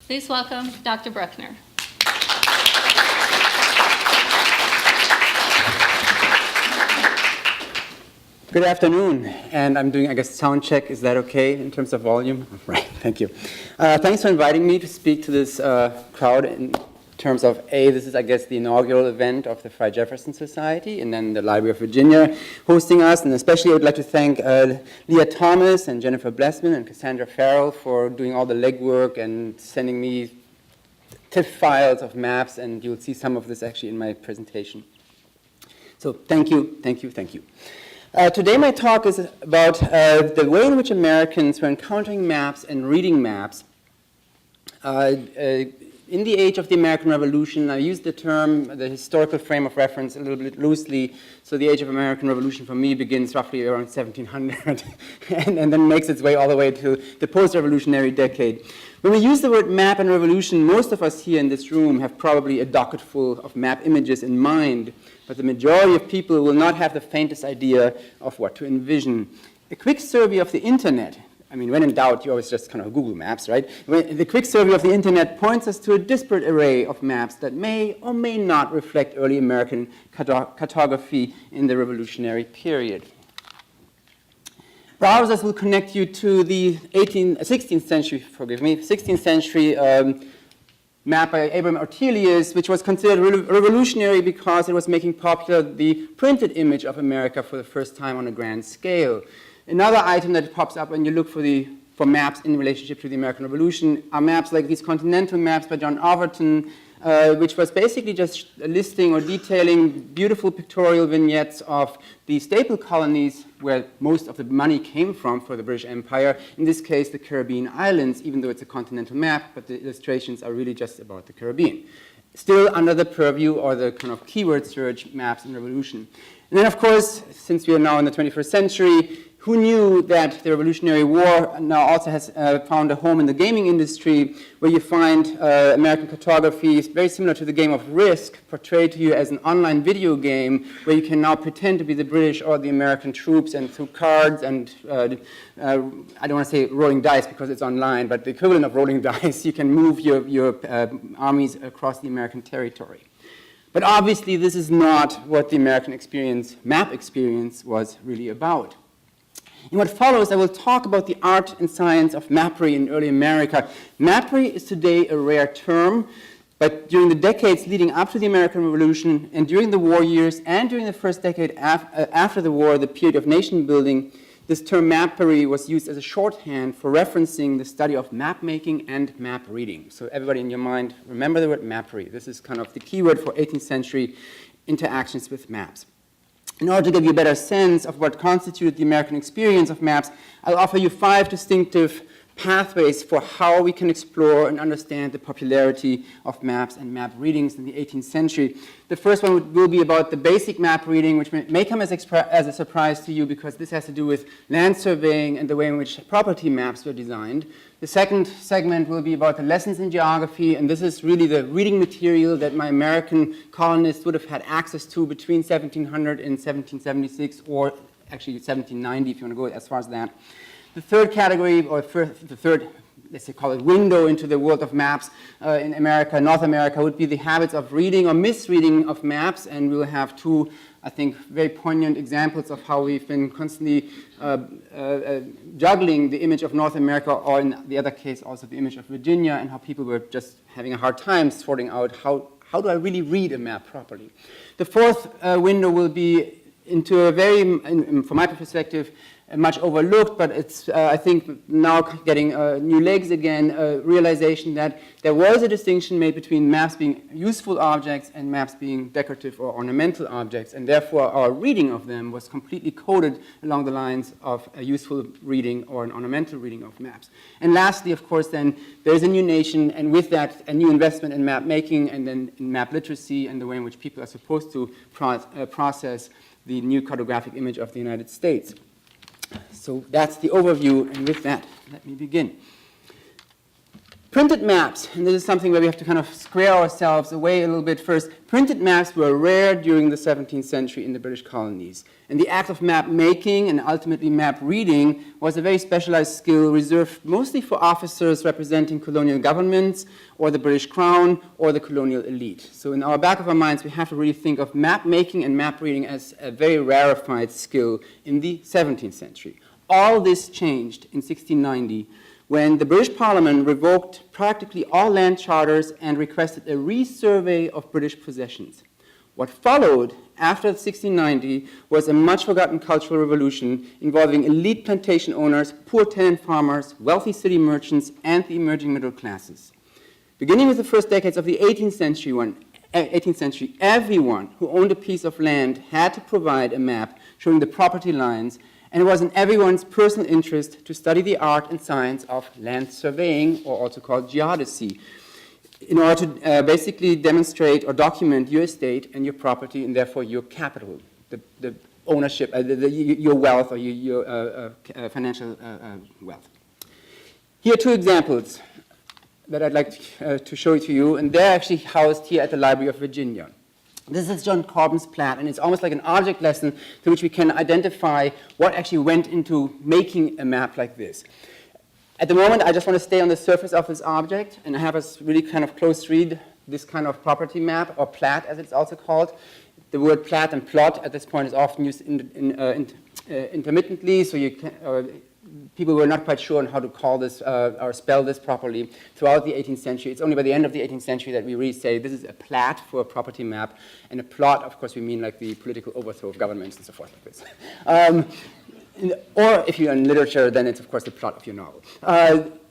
Please welcome Dr. Brückner. Good afternoon, and I'm doing, I guess, sound check. Is that okay in terms of volume? Right, thank you. Thanks for inviting me to speak to this crowd in terms of, this is, I guess, the inaugural event of the Fry Jefferson Society, and then the Library of Virginia hosting us, and especially I would like to thank Leah Thomas and Jennifer Blessman and Cassandra Farrell for doing all the legwork and sending me TIFF files of maps, and you'll see some of this actually in my presentation. So thank you, thank you, thank you. Today my talk is about the way in which Americans were encountering maps and reading maps in the age of the American Revolution. I use the term, the historical frame of reference, a little bit loosely. So the age of American Revolution for me begins roughly around 1700 and then makes its way all the way to the post-revolutionary decade. When we use the word map and revolution, most of us here in this room have probably a docket full of map images in mind, but the majority of people will not have the faintest idea of what to envision. A quick survey of the internet, I mean, when in doubt, you always just kind of Google Maps, right? The quick survey of the internet points us to a disparate array of maps that may or may not reflect early American cartography in the revolutionary period. Browsers will connect you to the 16th century map by Abraham Ortelius, which was considered revolutionary because it was making popular the printed image of America for the first time on a grand scale. Another item that pops up when you look for maps in relationship to the American Revolution are maps like these continental maps by John Overton, which was basically just listing or detailing beautiful pictorial vignettes of the staple colonies where most of the money came from for the British Empire. In this case, the Caribbean islands, even though it's a continental map, but the illustrations are really just about the Caribbean. Still under the purview or the kind of keyword search maps in revolution. And then, of course, since we are now in the 21st century, who knew that the Revolutionary War now also has found a home in the gaming industry, where you find American cartography is very similar to the game of Risk, portrayed to you as an online video game, where you can now pretend to be the British or the American troops, and through cards and, I don't want to say rolling dice because it's online, but the equivalent of rolling dice, you can move your armies across the American territory. But obviously, this is not what the American experience, map experience, was really about. In what follows, I will talk about the art and science of mappery in early America. Mappery is today a rare term, but during the decades leading up to the American Revolution and during the war years and during the first decade after the war, the period of nation building, this term mappery was used as a shorthand for referencing the study of map making and map reading. So everybody in your mind, remember the word mappery. This is kind of the keyword for 18th century interactions with maps. In order to give you a better sense of what constituted the American experience of maps, I'll offer you 5 distinctive pathways for how we can explore and understand the popularity of maps and map readings in the 18th century. The first one will be about the basic map reading, which may come as a surprise to you because this has to do with land surveying and the way in which property maps were designed. The second segment will be about the lessons in geography, and this is really the reading material that my American colonists would have had access to between 1700 and 1776, or actually 1790 if you want to go as far as that. The third category, or the third, let's say, call it window into the world of maps in America, North America, would be the habits of reading or misreading of maps, and we'll have 2, I think, very poignant examples of how we've been constantly juggling the image of North America, or in the other case, also the image of Virginia, and how people were just having a hard time sorting out how do I really read a map properly. The fourth window will be into a very, from my perspective, much overlooked, but it's, I think, now getting new legs again, a realization that there was a distinction made between maps being useful objects and maps being decorative or ornamental objects, and therefore our reading of them was completely coded along the lines of a useful reading or an ornamental reading of maps. And lastly, of course, then, there's a new nation, and with that, a new investment in map making and then in map literacy and the way in which people are supposed to process the new cartographic image of the United States. So that's the overview, and with that, let me begin. Printed maps, and this is something where we have to kind of square ourselves away a little bit first. Printed maps were rare during the 17th century in the British colonies. And the act of map making and ultimately map reading was a very specialized skill reserved mostly for officers representing colonial governments or the British Crown or the colonial elite. So in our back of our minds, we have to really think of map making and map reading as a very rarefied skill in the 17th century. All this changed in 1690 when the British Parliament revoked practically all land charters and requested a resurvey of British possessions. What followed after 1690 was a much-forgotten cultural revolution involving elite plantation owners, poor tenant farmers, wealthy city merchants, and the emerging middle classes. Beginning with the first decades of the 18th century, everyone who owned a piece of land had to provide a map showing the property lines, and it was in everyone's personal interest to study the art and science of land surveying, or also called geodesy, in order to basically demonstrate or document your estate and your property, and therefore your capital, the ownership, your wealth or your financial wealth. Here are two examples that I'd like to show to you, and they're actually housed here at the Library of Virginia. This is John Corbin's plat, and it's almost like an object lesson through which we can identify what actually went into making a map like this. At the moment, I just want to stay on the surface of this object and have us really kind of close read this kind of property map, or plat as it's also called. The word plat and plot at this point is often used intermittently, so you can, people were not quite sure on how to call this or spell this properly throughout the 18th century. It's only by the end of the 18th century that we really say this is a plat for a property map, and a plot, of course, we mean like the political overthrow of governments and so forth like this. Or if you're in literature, then it's, of course, the plot of your novel.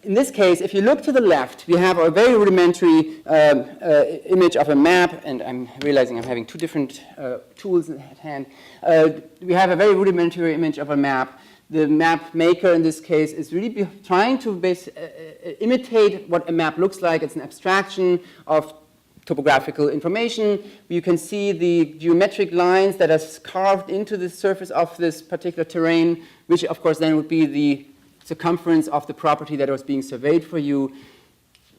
In this case, if you look to the left, we have a very rudimentary image of a map, and I'm realizing I'm having two different tools at hand. We have a very rudimentary image of a map. The map maker, in this case, is really trying to imitate what a map looks like. It's an abstraction of topographical information. You can see the geometric lines that are carved into the surface of this particular terrain, which, of course, then would be the circumference of the property that was being surveyed for you.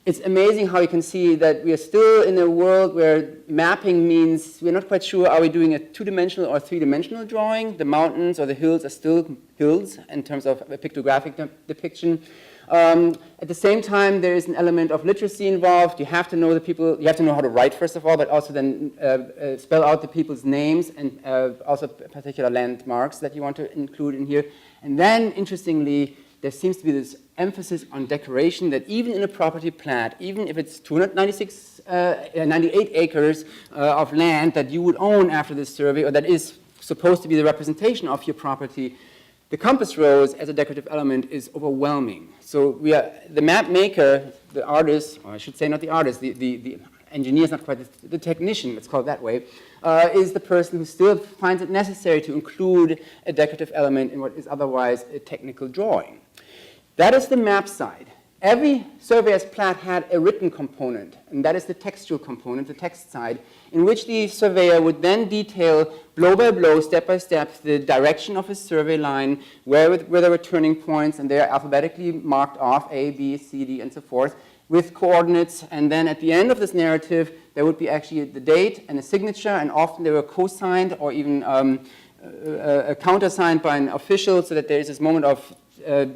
It's amazing how you can see that we are still in a world where mapping means we're not quite sure, are we doing a two-dimensional or three-dimensional drawing? The mountains or the hills are still hills in terms of a pictographic depiction. At the same time, there is an element of literacy involved. You have to know the people, you have to know how to write, first of all, but also then spell out the people's names and also particular landmarks that you want to include in here. And then, interestingly, there seems to be this emphasis on decoration that even in a property plat, even if it's 98 acres of land that you would own after this survey, or that is supposed to be the representation of your property, the compass rose as a decorative element is overwhelming. So the map maker, the artist, or I should say not the artist, the engineer is not quite the technician, let's call it that way, is the person who still finds it necessary to include a decorative element in what is otherwise a technical drawing. That is the map side. Every surveyor's plat had a written component, and that is the textual component, the text side, in which the surveyor would then detail blow by blow, step by step, the direction of his survey line, where there were turning points, and they are alphabetically marked off, A, B, C, D, and so forth, with coordinates. And then at the end of this narrative, there would be actually the date and a signature, and often they were co-signed or even countersigned by an official, so that there is this moment of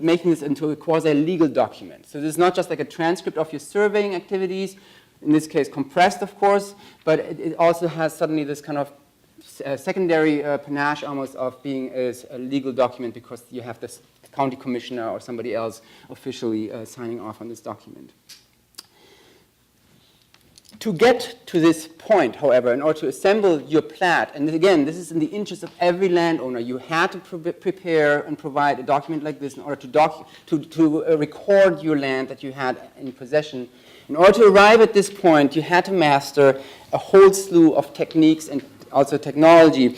making this into a quasi-legal document. So this is not just like a transcript of your surveying activities, in this case compressed, of course, but it also has suddenly this kind of secondary panache almost of being a legal document, because you have this county commissioner or somebody else officially signing off on this document. To get to this point, however, in order to assemble your plat, and again, this is in the interest of every landowner, you had to prepare and provide a document like this in order to record your land that you had in possession. In order to arrive at this point, you had to master a whole slew of techniques and also technology.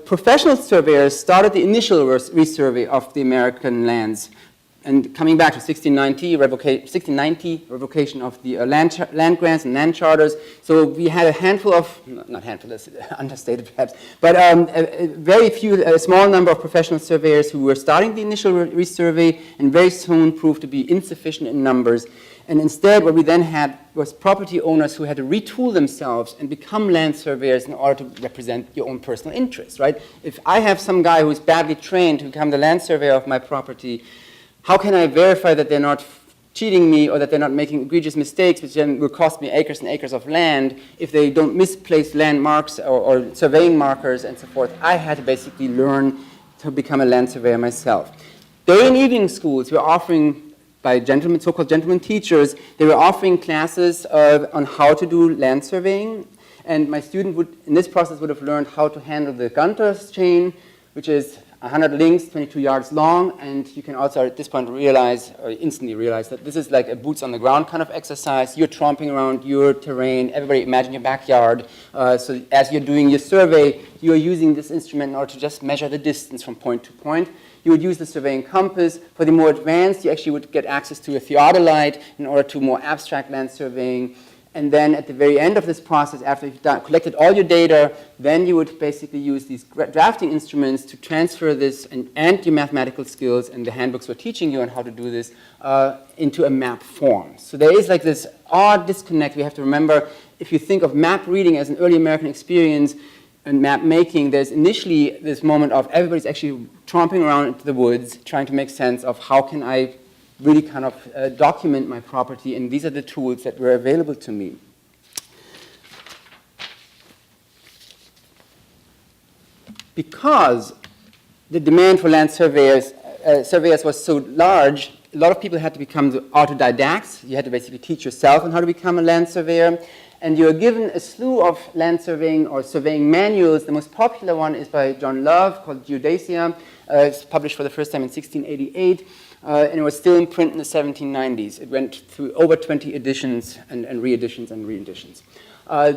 Professional surveyors started the initial resurvey of the American lands and coming back to 1690 revocation of the land grants and land charters. So we had a handful of, not handful, that's understated perhaps, but a very few, a small number of professional surveyors who were starting the initial resurvey and very soon proved to be insufficient in numbers. And instead, what we then had was property owners who had to retool themselves and become land surveyors in order to represent your own personal interests, right? If I have some guy who is badly trained to become the land surveyor of my property, how can I verify that they're not cheating me or that they're not making egregious mistakes, which then will cost me acres and acres of land if they don't misplace landmarks or surveying markers and so forth? I had to basically learn to become a land surveyor myself. Day and evening schools were offering, by gentlemen, so-called gentlemen teachers, they were offering classes on how to do land surveying. And my student would, in this process, would have learned how to handle the Gunter's chain, which is 100 links, 22 yards long. And you can also at this point realize, or instantly realize, that this is like a boots on the ground kind of exercise. You're tromping around your terrain. Everybody imagine your backyard. So as you're doing your survey, you're using this instrument in order to just measure the distance from point to point. You would use the surveying compass. For the more advanced, you actually would get access to a theodolite in order to more abstract land surveying. And then at the very end of this process, after you've collected all your data, then you would basically use these drafting instruments to transfer this and your mathematical skills, and the handbooks were teaching you on how to do this, into a map form. So there is like this odd disconnect. We have to remember, if you think of map reading as an early American experience, and map making, there's initially this moment of everybody's actually tromping around into the woods, trying to make sense of how can I really kind of document my property, and these are the tools that were available to me. Because the demand for land surveyors was so large, a lot of people had to become the autodidacts. You had to basically teach yourself on how to become a land surveyor. And you're given a slew of land surveying or surveying manuals. The most popular one is by John Love, called Geodesia. It's published for the first time in 1688, and it was still in print in the 1790s. It went through over 20 editions and re-editions and re-editions.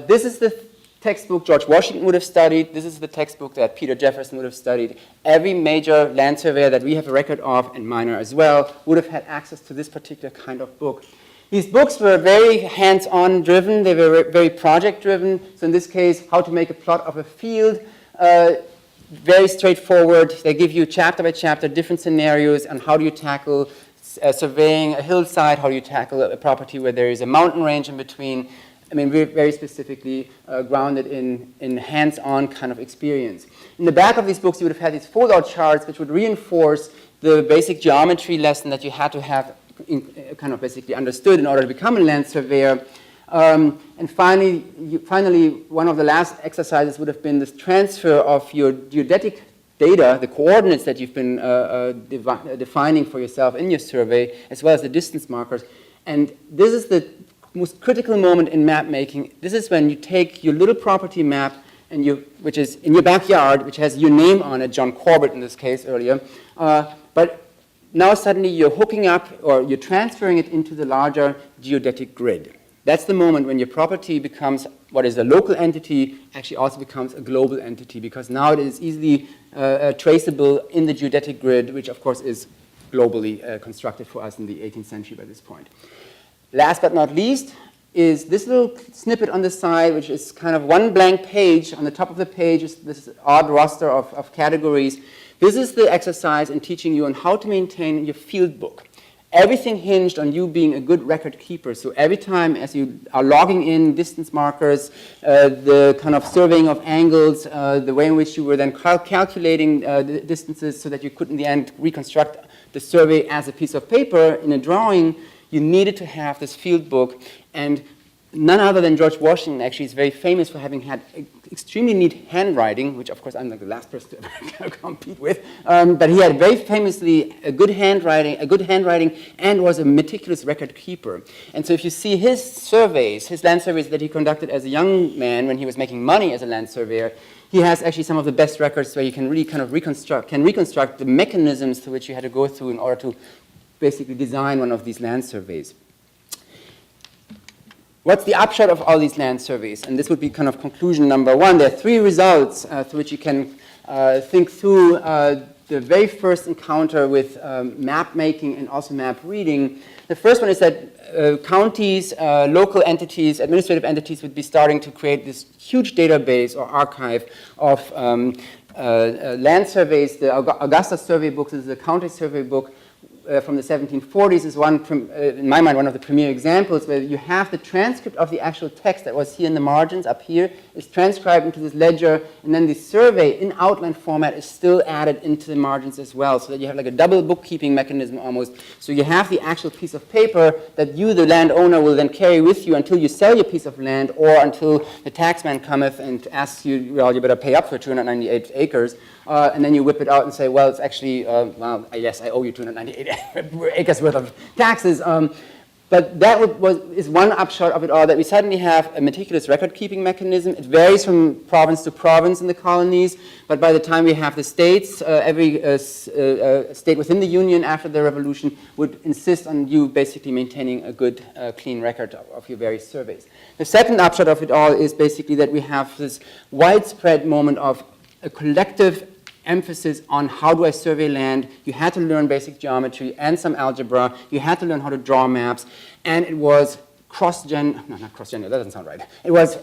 This is the textbook George Washington would have studied. This is the textbook that Peter Jefferson would have studied. Every major land surveyor that we have a record of, and minor as well, would have had access to this particular kind of book. These books were very hands-on driven. They were very project driven. So in this case, how to make a plot of a field, very straightforward. They give you chapter by chapter different scenarios on how do you tackle surveying a hillside, how do you tackle a property where there is a mountain range in between. I mean, very specifically grounded in hands-on kind of experience. In the back of these books, you would have had these fold-out charts which would reinforce the basic geometry lesson that you had to have kind of basically understood in order to become a land surveyor. And finally, one of the last exercises would have been this transfer of your geodetic data, the coordinates that you've been defining for yourself in your survey, as well as the distance markers. And this is the most critical moment in map making. This is when you take your little property map, which is in your backyard, which has your name on it, John Corbett in this case earlier, but now suddenly you're hooking up or you're transferring it into the larger geodetic grid. That's the moment when your property becomes what is a local entity, actually also becomes a global entity, because now it is easily traceable in the geodetic grid, which of course is globally constructed for us in the 18th century by this point. Last but not least is this little snippet on the side, which is kind of one blank page. On the top of the page is this odd roster of categories. This is the exercise in teaching you on how to maintain your field book. Everything hinged on you being a good record keeper. So every time as you are logging in distance markers, the kind of surveying of angles, the way in which you were then calculating the distances so that you could in the end reconstruct the survey as a piece of paper in a drawing, you needed to have this field book. And none other than George Washington actually is very famous for having had extremely neat handwriting, which of course I'm like the last person to ever compete with. But he had very famously a good handwriting, and was a meticulous record keeper. And so if you see his surveys, his land surveys that he conducted as a young man when he was making money as a land surveyor, he has actually some of the best records where you can really kind of reconstruct the mechanisms through which you had to go through in order to basically design one of these land surveys. What's the upshot of all these land surveys? And this would be kind of conclusion number one. There are three results through which you can think through the very first encounter with map making and also map reading. The first one is that counties, local entities, administrative entities would be starting to create this huge database or archive of land surveys. The Augusta survey books is a county survey book from the 1740s is one, in my mind, one of the premier examples where you have the transcript of the actual text that was here in the margins up here is transcribed into this ledger, and then the survey in outline format is still added into the margins as well, so that you have like a double bookkeeping mechanism almost. So you have the actual piece of paper that you, the landowner, will then carry with you until you sell your piece of land or until the taxman cometh and asks you, well, you better pay up for 298 acres. And then you whip it out and say, well, it's actually, well, yes, I owe you 298 acres worth of taxes. But that is one upshot of it all, that we suddenly have a meticulous record-keeping mechanism. It varies from province to province in the colonies, but by the time we have the states, every state within the Union after the revolution would insist on you basically maintaining a good, clean record of your various surveys. The second upshot of it all is basically that we have this widespread moment of a collective emphasis on how do I survey land. You had to learn basic geometry and some algebra. You had to learn how to draw maps, and it was not cross-gender, that doesn't sound right. It was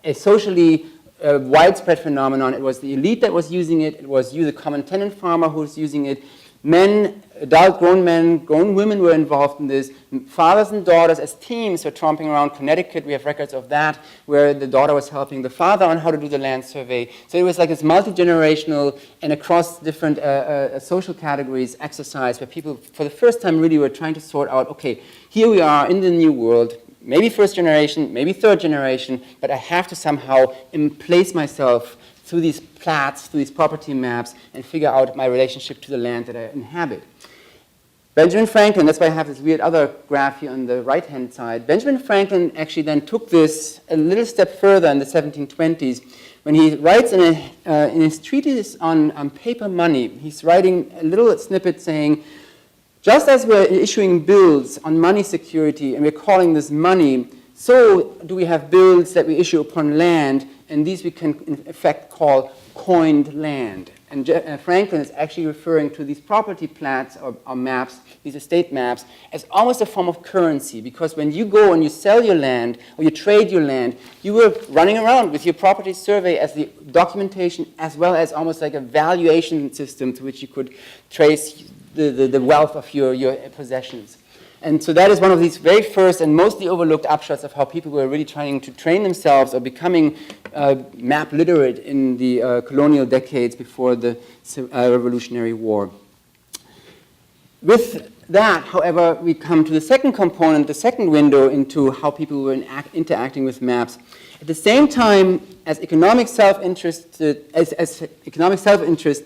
a socially widespread phenomenon. It was the elite that was using it. It was you, the common tenant farmer, who was using it. Men, grown men, grown women were involved in this. Fathers and daughters as teams were tromping around Connecticut. We have records of that, where the daughter was helping the father on how to do the land survey. So it was like this multi-generational and across different social categories exercise where people, for the first time, really were trying to sort out, okay, here we are in the new world, maybe first generation, maybe third generation, but I have to somehow place myself through these plats, through these property maps, and figure out my relationship to the land that I inhabit. Benjamin Franklin, that's why I have this weird other graph here on the right-hand side. Benjamin Franklin actually then took this a little step further in the 1720s when he writes in his treatise on paper money. He's writing a little snippet saying, just as we're issuing bills on money security and we're calling this money, so do we have bills that we issue upon land, and these we can in effect call coined land. And Franklin is actually referring to these property plats or maps, these estate maps, as almost a form of currency, because when you go and you sell your land or you trade your land, you were running around with your property survey as the documentation as well as almost like a valuation system to which you could trace the wealth of your possessions. And so that is one of these very first and mostly overlooked upshots of how people were really trying to train themselves or becoming map literate in the colonial decades before the Revolutionary War. With that, however, we come to the second component, the second window into how people were interacting with maps. At the same time, as economic self-interest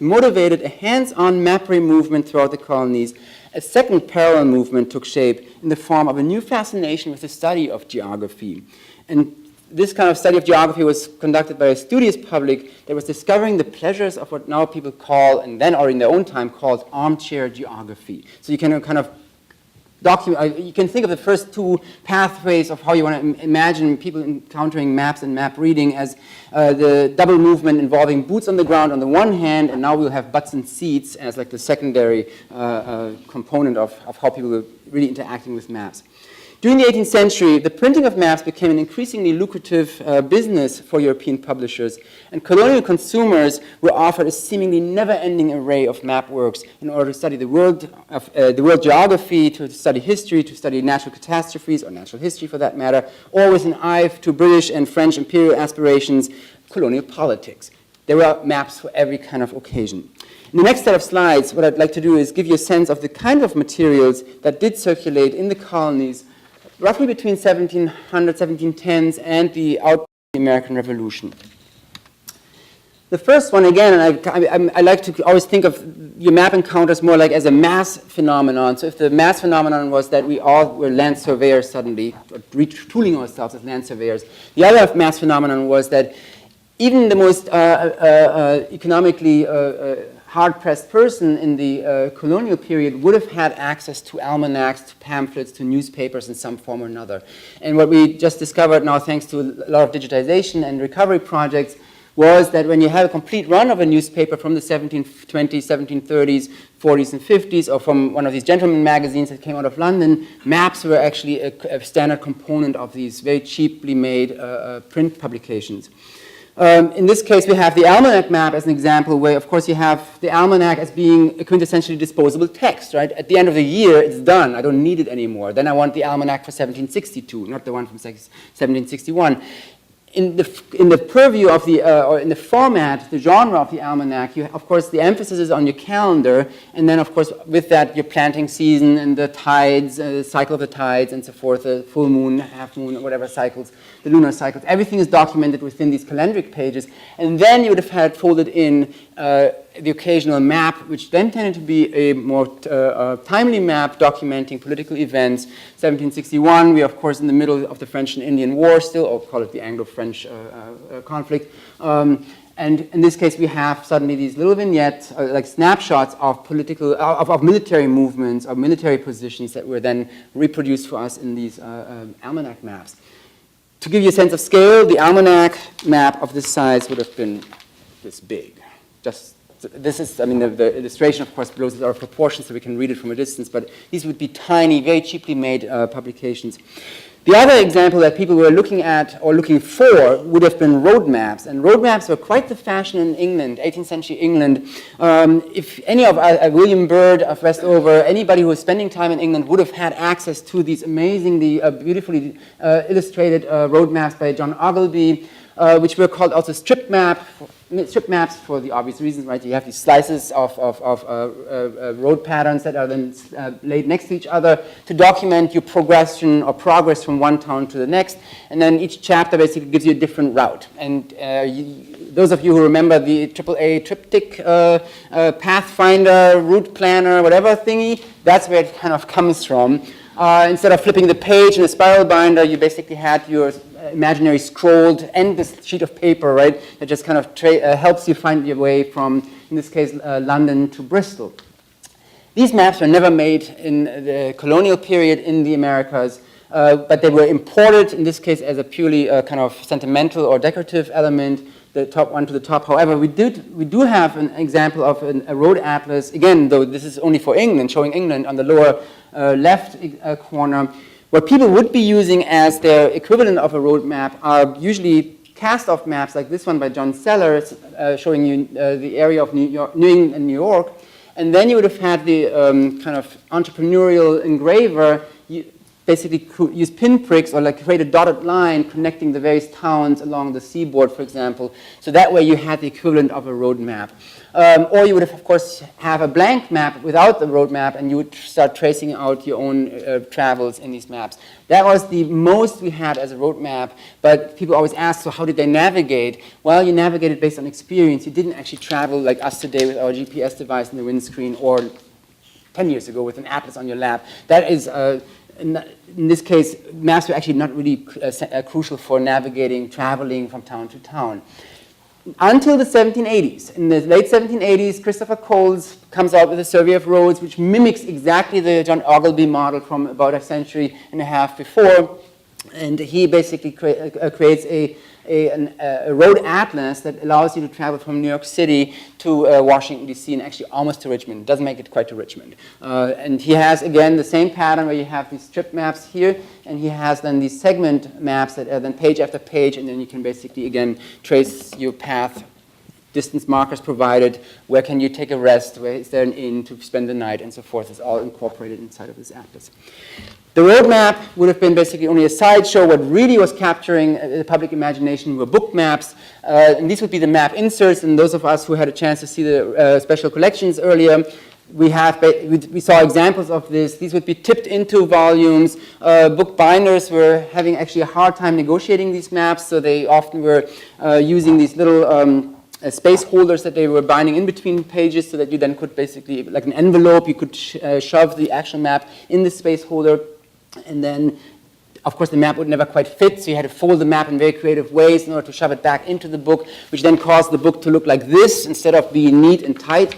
motivated a hands-on mappery movement throughout the colonies, a second parallel movement took shape in the form of a new fascination with the study of geography. And this kind of study of geography was conducted by a studious public that was discovering the pleasures of what now people call, and then or in their own time called, armchair geography. So you can kind of you can think of the first two pathways of how you want to imagine people encountering maps and map reading as the double movement involving boots on the ground on the one hand, and now we'll have butts and seats as like the secondary component of how people were really interacting with maps. During the 18th century, the printing of maps became an increasingly lucrative business for European publishers, and colonial consumers were offered a seemingly never-ending array of map works in order to study the world geography, to study history, to study natural catastrophes, or natural history for that matter, or with an eye to British and French imperial aspirations, colonial politics. There were maps for every kind of occasion. In the next set of slides, what I'd like to do is give you a sense of the kind of materials that did circulate in the colonies roughly between 1700, 1710s and the outbreak of the American Revolution. The first one, again, and I like to always think of your map encounters more like as a mass phenomenon. So if the mass phenomenon was that we all were land surveyors suddenly, or retooling ourselves as land surveyors, the other mass phenomenon was that even the most economically hard-pressed person in the colonial period would have had access to almanacs, to pamphlets, to newspapers in some form or another. And what we just discovered now, thanks to a lot of digitization and recovery projects, was that when you have a complete run of a newspaper from the 1720s, 1730s, 40s, and 50s, or from one of these gentleman magazines that came out of London, maps were actually a standard component of these very cheaply made print publications. In this case, we have the almanac map as an example where, of course, you have the almanac as being a quintessentially disposable text, right? At the end of the year, it's done. I don't need it anymore. Then I want the almanac for 1762, not the one from 1761. In the purview of the, or in the format, the genre of the almanac, you, of course, the emphasis is on your calendar, and then, of course, with that, your planting season and the tides, the cycle of the tides and so forth, the full moon, half moon, or whatever cycles, the lunar cycles. Everything is documented within these calendric pages, and then you would have had folded in the occasional map, which then tended to be a more timely map documenting political events. 1761, we are, of course, in the middle of the French and Indian War still, or call it the Anglo-French conflict. And in this case, we have suddenly these little vignettes, like snapshots of political, of military movements, of military positions that were then reproduced for us in these almanac maps. To give you a sense of scale, the almanac map of this size would have been this big. Just, this is, I mean, the illustration, of course, blows it out of proportion so we can read it from a distance, but these would be tiny, very cheaply made publications. The other example that people were looking at or looking for would have been road maps, and road maps were quite the fashion in England, 18th century England. If any of William Byrd of Westover, anybody who was spending time in England would have had access to these amazingly, beautifully illustrated road maps by John Ogilvy, which were called also strip maps for the obvious reasons, right? You have these slices of road patterns that are then laid next to each other to document your progression or progress from one town to the next, and then each chapter basically gives you a different route. And those of you who remember the AAA triptych Pathfinder, route planner, whatever thingy, that's where it kind of comes from. Instead of flipping the page in a spiral binder, you basically had your imaginary scrolled endless sheet of paper, right, that just kind of helps you find your way from, in this case, London to Bristol. These maps were never made in the colonial period in the Americas, but they were imported, in this case, as a purely kind of sentimental or decorative element, the top one to the top. However, we do have an example of a road atlas, again, though this is only for England, showing England on the lower left corner. What people would be using as their equivalent of a road map are usually cast-off maps like this one by John Sellers, showing you the area of New England and New York. And then you would have had the kind of entrepreneurial engraver basically use pinpricks or like create a dotted line connecting the various towns along the seaboard, for example. So that way you had the equivalent of a road map. Or you would, of course, have a blank map without the road map, and you would start tracing out your own travels in these maps. That was the most we had as a road map, but people always ask, so how did they navigate? Well, you navigated based on experience. You didn't actually travel like us today with our GPS device in the windscreen, or 10 years ago with an atlas on your lap. That is, in this case, maps were actually not really crucial for navigating, traveling from town to town. Until the 1780s. In the late 1780s, Christopher Coles comes out with a survey of roads which mimics exactly the John Ogilvy model from about a century and a half before. And he basically creates a road atlas that allows you to travel from New York City to Washington, D.C., and actually almost to Richmond. Doesn't make it quite to Richmond. And he has, again, the same pattern where you have these strip maps here, and he has then these segment maps that are then page after page, and then you can basically, again, trace your path, distance markers provided, where can you take a rest, where is there an inn to spend the night, and so forth. It's all incorporated inside of this atlas. The road map would have been basically only a sideshow. What really was capturing the public imagination were book maps. And these would be the map inserts. And those of us who had a chance to see the special collections earlier, we saw examples of this. These would be tipped into volumes. Book binders were having actually a hard time negotiating these maps, so they often were using these little space holders that they were binding in between pages so that you then could basically, like an envelope, you could shove the actual map in the space holder. And then, of course, the map would never quite fit, so you had to fold the map in very creative ways in order to shove it back into the book, which then caused the book to look like this instead of being neat and tight.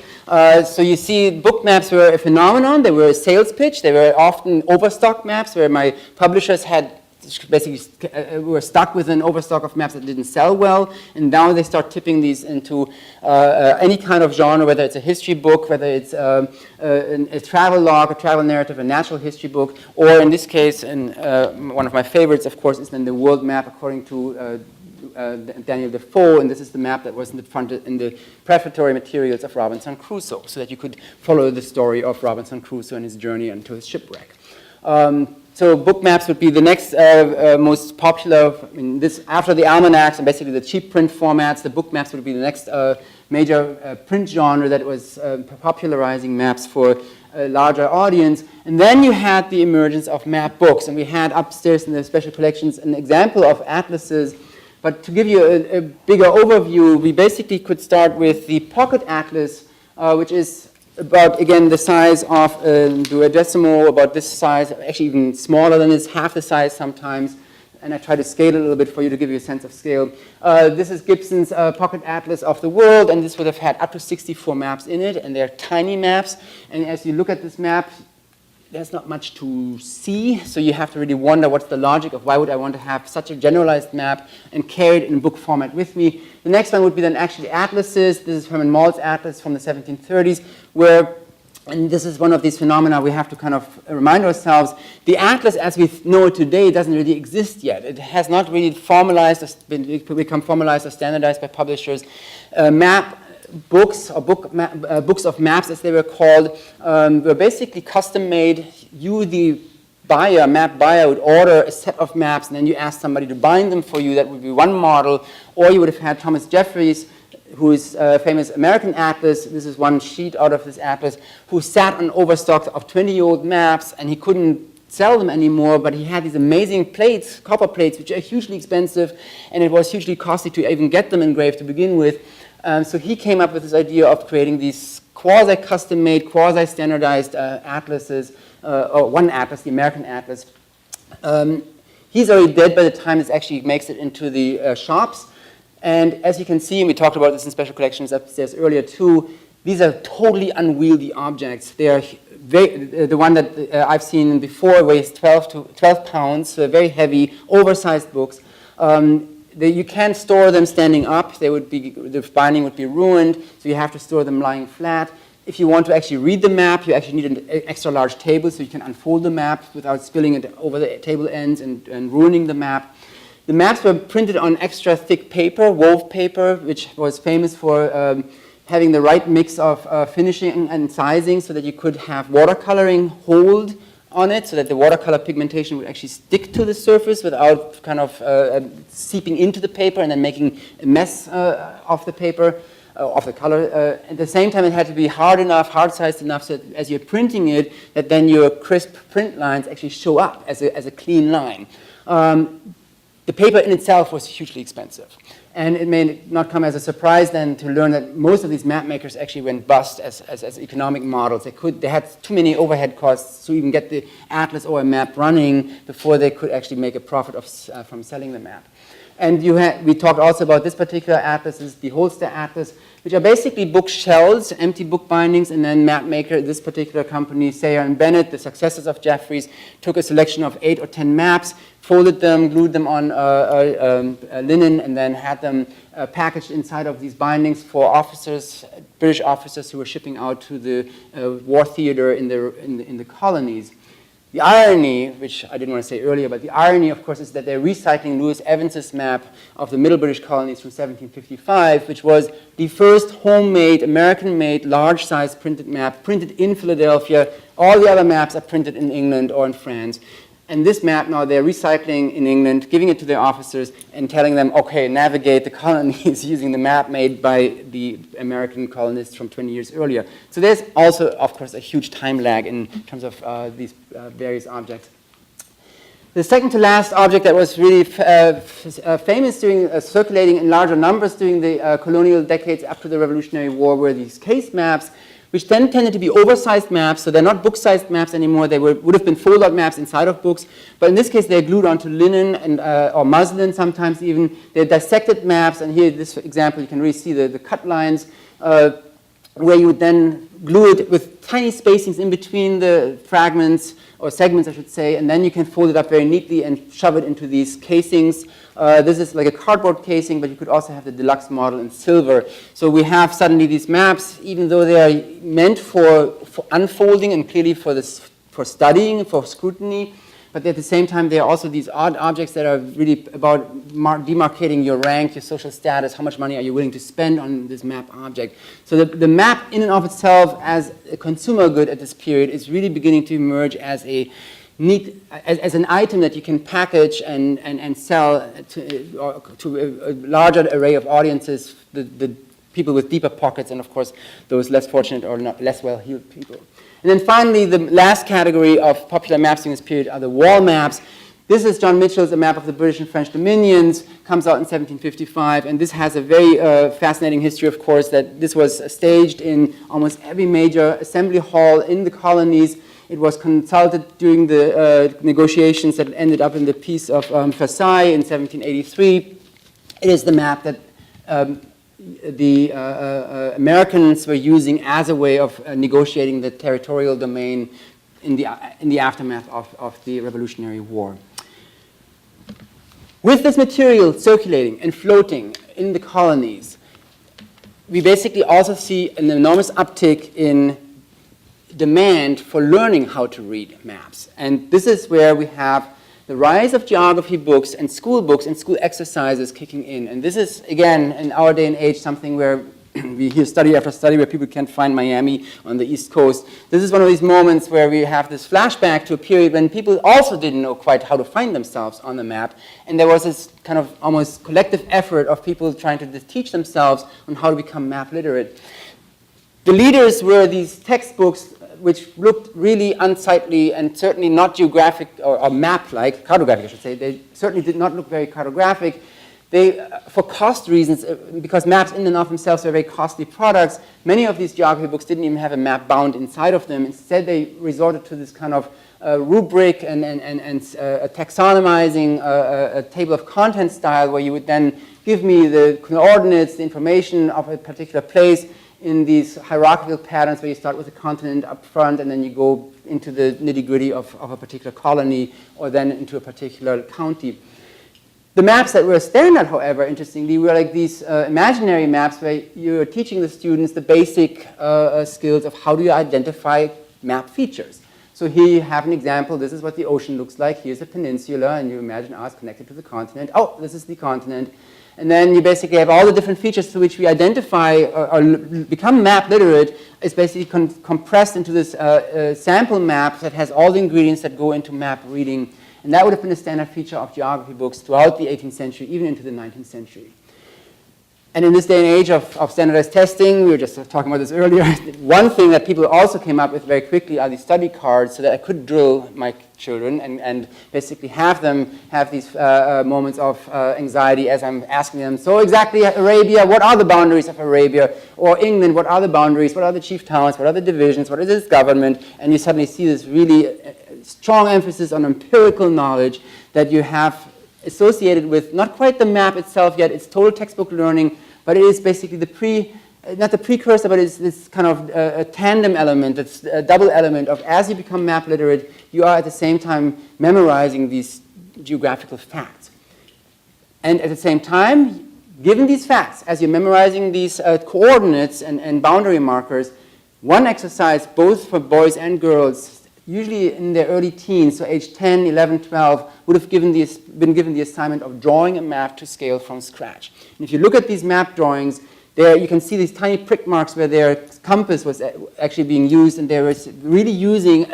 So you see, book maps were a phenomenon. They were a sales pitch. They were often overstock maps where my publishers had basically were stuck with an overstock of maps that didn't sell well, and now they start tipping these into any kind of genre, whether it's a history book, whether it's a travel log, a travel narrative, a natural history book, or in this case, one of my favorites, of course, is then the world map according to Daniel Defoe, and this is the map that was in the prefatory materials of Robinson Crusoe, so that you could follow the story of Robinson Crusoe and his journey into his shipwreck. So book maps would be the next most popular, after the almanacs and basically the cheap print formats, the book maps would be the next major print genre that was popularizing maps for a larger audience. And then you had the emergence of map books, and we had upstairs in the special collections an example of atlases. But to give you a bigger overview, we basically could start with the pocket atlas, which is about, again, the size of a duodecimo, about this size, actually even smaller than this, half the size sometimes. And I try to scale it a little bit for you to give you a sense of scale. This is Gibson's Pocket Atlas of the World, and this would have had up to 64 maps in it, and they're tiny maps. And as you look at this map, there's not much to see, so you have to really wonder what's the logic of why would I want to have such a generalized map and carry it in book format with me. The next one would be then actually atlases. This is Hermann Muller's atlas from the 1730s, where, and this is one of these phenomena we have to kind of remind ourselves, the atlas as we know it today doesn't really exist yet. It has not really become formalized or standardized by publishers. Map books, or books of maps as they were called, were basically custom made. You, the buyer, map buyer, would order a set of maps, and then you ask somebody to bind them for you. That would be one model. Or you would have had Thomas Jeffries, whose famous American atlas, this is one sheet out of this atlas, who sat on overstock of 20-year-old maps, and he couldn't sell them anymore, but he had these amazing plates, copper plates, which are hugely expensive, and it was hugely costly to even get them engraved to begin with. So he came up with this idea of creating these quasi-custom-made, quasi-standardized atlases, or one atlas, the American atlas. He's already dead by the time this actually makes it into the shops. And as you can see, and we talked about this in special collections upstairs earlier too, these are totally unwieldy objects. They are the one that I've seen before weighs 12 pounds, so very heavy, oversized books. You can't store them standing up. The binding would be ruined, so you have to store them lying flat. If you want to actually read the map, you actually need an extra large table so you can unfold the map without spilling it over the table ends and ruining the map. The maps were printed on extra thick paper, wove paper, which was famous for having the right mix of finishing and sizing so that you could have watercoloring hold on it, so that the watercolor pigmentation would actually stick to the surface without kind of seeping into the paper and then making a mess of the paper, of the color. At the same time, it had to be hard enough, hard-sized enough, so that as you're printing it, that then your crisp print lines actually show up as a clean line. The paper in itself was hugely expensive. And it may not come as a surprise then to learn that most of these map makers actually went bust as economic models. They had too many overhead costs to even get the atlas or a map running before they could actually make a profit from selling the map. And we talked also about this particular atlas, this is the Holster Atlas, which are basically book shells, empty book bindings, and then map maker, this particular company, Sayer and Bennett, the successors of Jeffries, took a selection of 8 or 10 maps, folded them, glued them on linen, and then had them packaged inside of these bindings for officers, British officers who were shipping out to the war theater in the colonies. The irony, which I didn't want to say earlier, but the irony, of course, is that they're recycling Lewis Evans's map of the Middle British colonies from 1755, which was the first homemade, American-made, large-size printed map, printed in Philadelphia. All the other maps are printed in England or in France. And this map now they're recycling in England, giving it to their officers and telling them, okay, navigate the colonies using the map made by the American colonists from 20 years earlier. So there's also, of course, a huge time lag in terms of these various objects. The second to last object that was really famous during circulating in larger numbers during the colonial decades up to the Revolutionary War were these case maps, which then tended to be oversized maps, so they're not book-sized maps anymore. They would have been fold-out maps inside of books, but in this case they're glued onto linen and, or muslin sometimes even. They're dissected maps, and here, this example, you can really see the cut lines. where you would then glue it with tiny spacings in between the fragments, or segments I should say, and then you can fold it up very neatly and shove it into these casings. This is like a cardboard casing, but you could also have the deluxe model in silver. So we have suddenly these maps, even though they are meant for unfolding and clearly for studying, for scrutiny, but at the same time, they are also these odd objects that are really about demarcating your rank, your social status, how much money are you willing to spend on this map object. So the map in and of itself as a consumer good at this period is really beginning to emerge as a neat, as an item that you can package and sell to a larger array of audiences, the people with deeper pockets and of course those less fortunate or not less well-heeled people. And then finally, the last category of popular maps in this period are the wall maps. This is John Mitchell's A Map of the British and French Dominions, comes out in 1755, and this has a very fascinating history, of course, that this was staged in almost every major assembly hall in the colonies. It was consulted during the negotiations that ended up in the Peace of Versailles in 1783. It is the map that the Americans were using as a way of negotiating the territorial domain in the aftermath of the Revolutionary War. With this material circulating and floating in the colonies, we basically also see an enormous uptick in demand for learning how to read maps. And this is where we have the rise of geography books and school exercises kicking in. And this is, again, in our day and age, something where we hear study after study where people can't find Miami on the East Coast. This is one of these moments where we have this flashback to a period when people also didn't know quite how to find themselves on the map. And there was this kind of almost collective effort of people trying to teach themselves on how to become map literate. The leaders were these textbooks which looked really unsightly and certainly not geographic or map-like, cartographic I should say. They certainly did not look very cartographic. They, for cost reasons, because maps in and of themselves are very costly products, many of these geography books didn't even have a map bound inside of them. Instead, they resorted to this kind of rubric and taxonomizing a table of contents style where you would then give me the coordinates, the information of a particular place, in these hierarchical patterns where you start with a continent up front and then you go into the nitty-gritty of a particular colony or then into a particular county. The maps that were standard, however, interestingly, were like these imaginary maps where you're teaching the students the basic skills of how do you identify map features. So here you have an example. This is what the ocean looks like. Here's a peninsula, and you imagine us connected to the continent. Oh, this is the continent. And then you basically have all the different features to which we identify or become map literate is basically compressed into this sample map that has all the ingredients that go into map reading. And that would have been a standard feature of geography books throughout the 18th century, even into the 19th century. And in this day and age of standardized testing, we were just talking about this earlier, one thing that people also came up with very quickly are these study cards so that I could drill my children and basically have them have these moments of anxiety as I'm asking them, so exactly Arabia, what are the boundaries of Arabia? Or England, what are the boundaries? What are the chief towns? What are the divisions? What is this government? And you suddenly see this really strong emphasis on empirical knowledge that you have associated with not quite the map itself yet, it's total textbook learning, but it is basically not the precursor, but it's this kind of a tandem element, it's a double element of as you become map literate, you are at the same time memorizing these geographical facts. And at the same time, given these facts, as you're memorizing these coordinates and boundary markers, one exercise both for boys and girls, usually in their early teens, so age 10, 11, 12, would have been given the assignment of drawing a map to scale from scratch. And if you look at these map drawings, there you can see these tiny prick marks where their compass was actually being used, and they were really using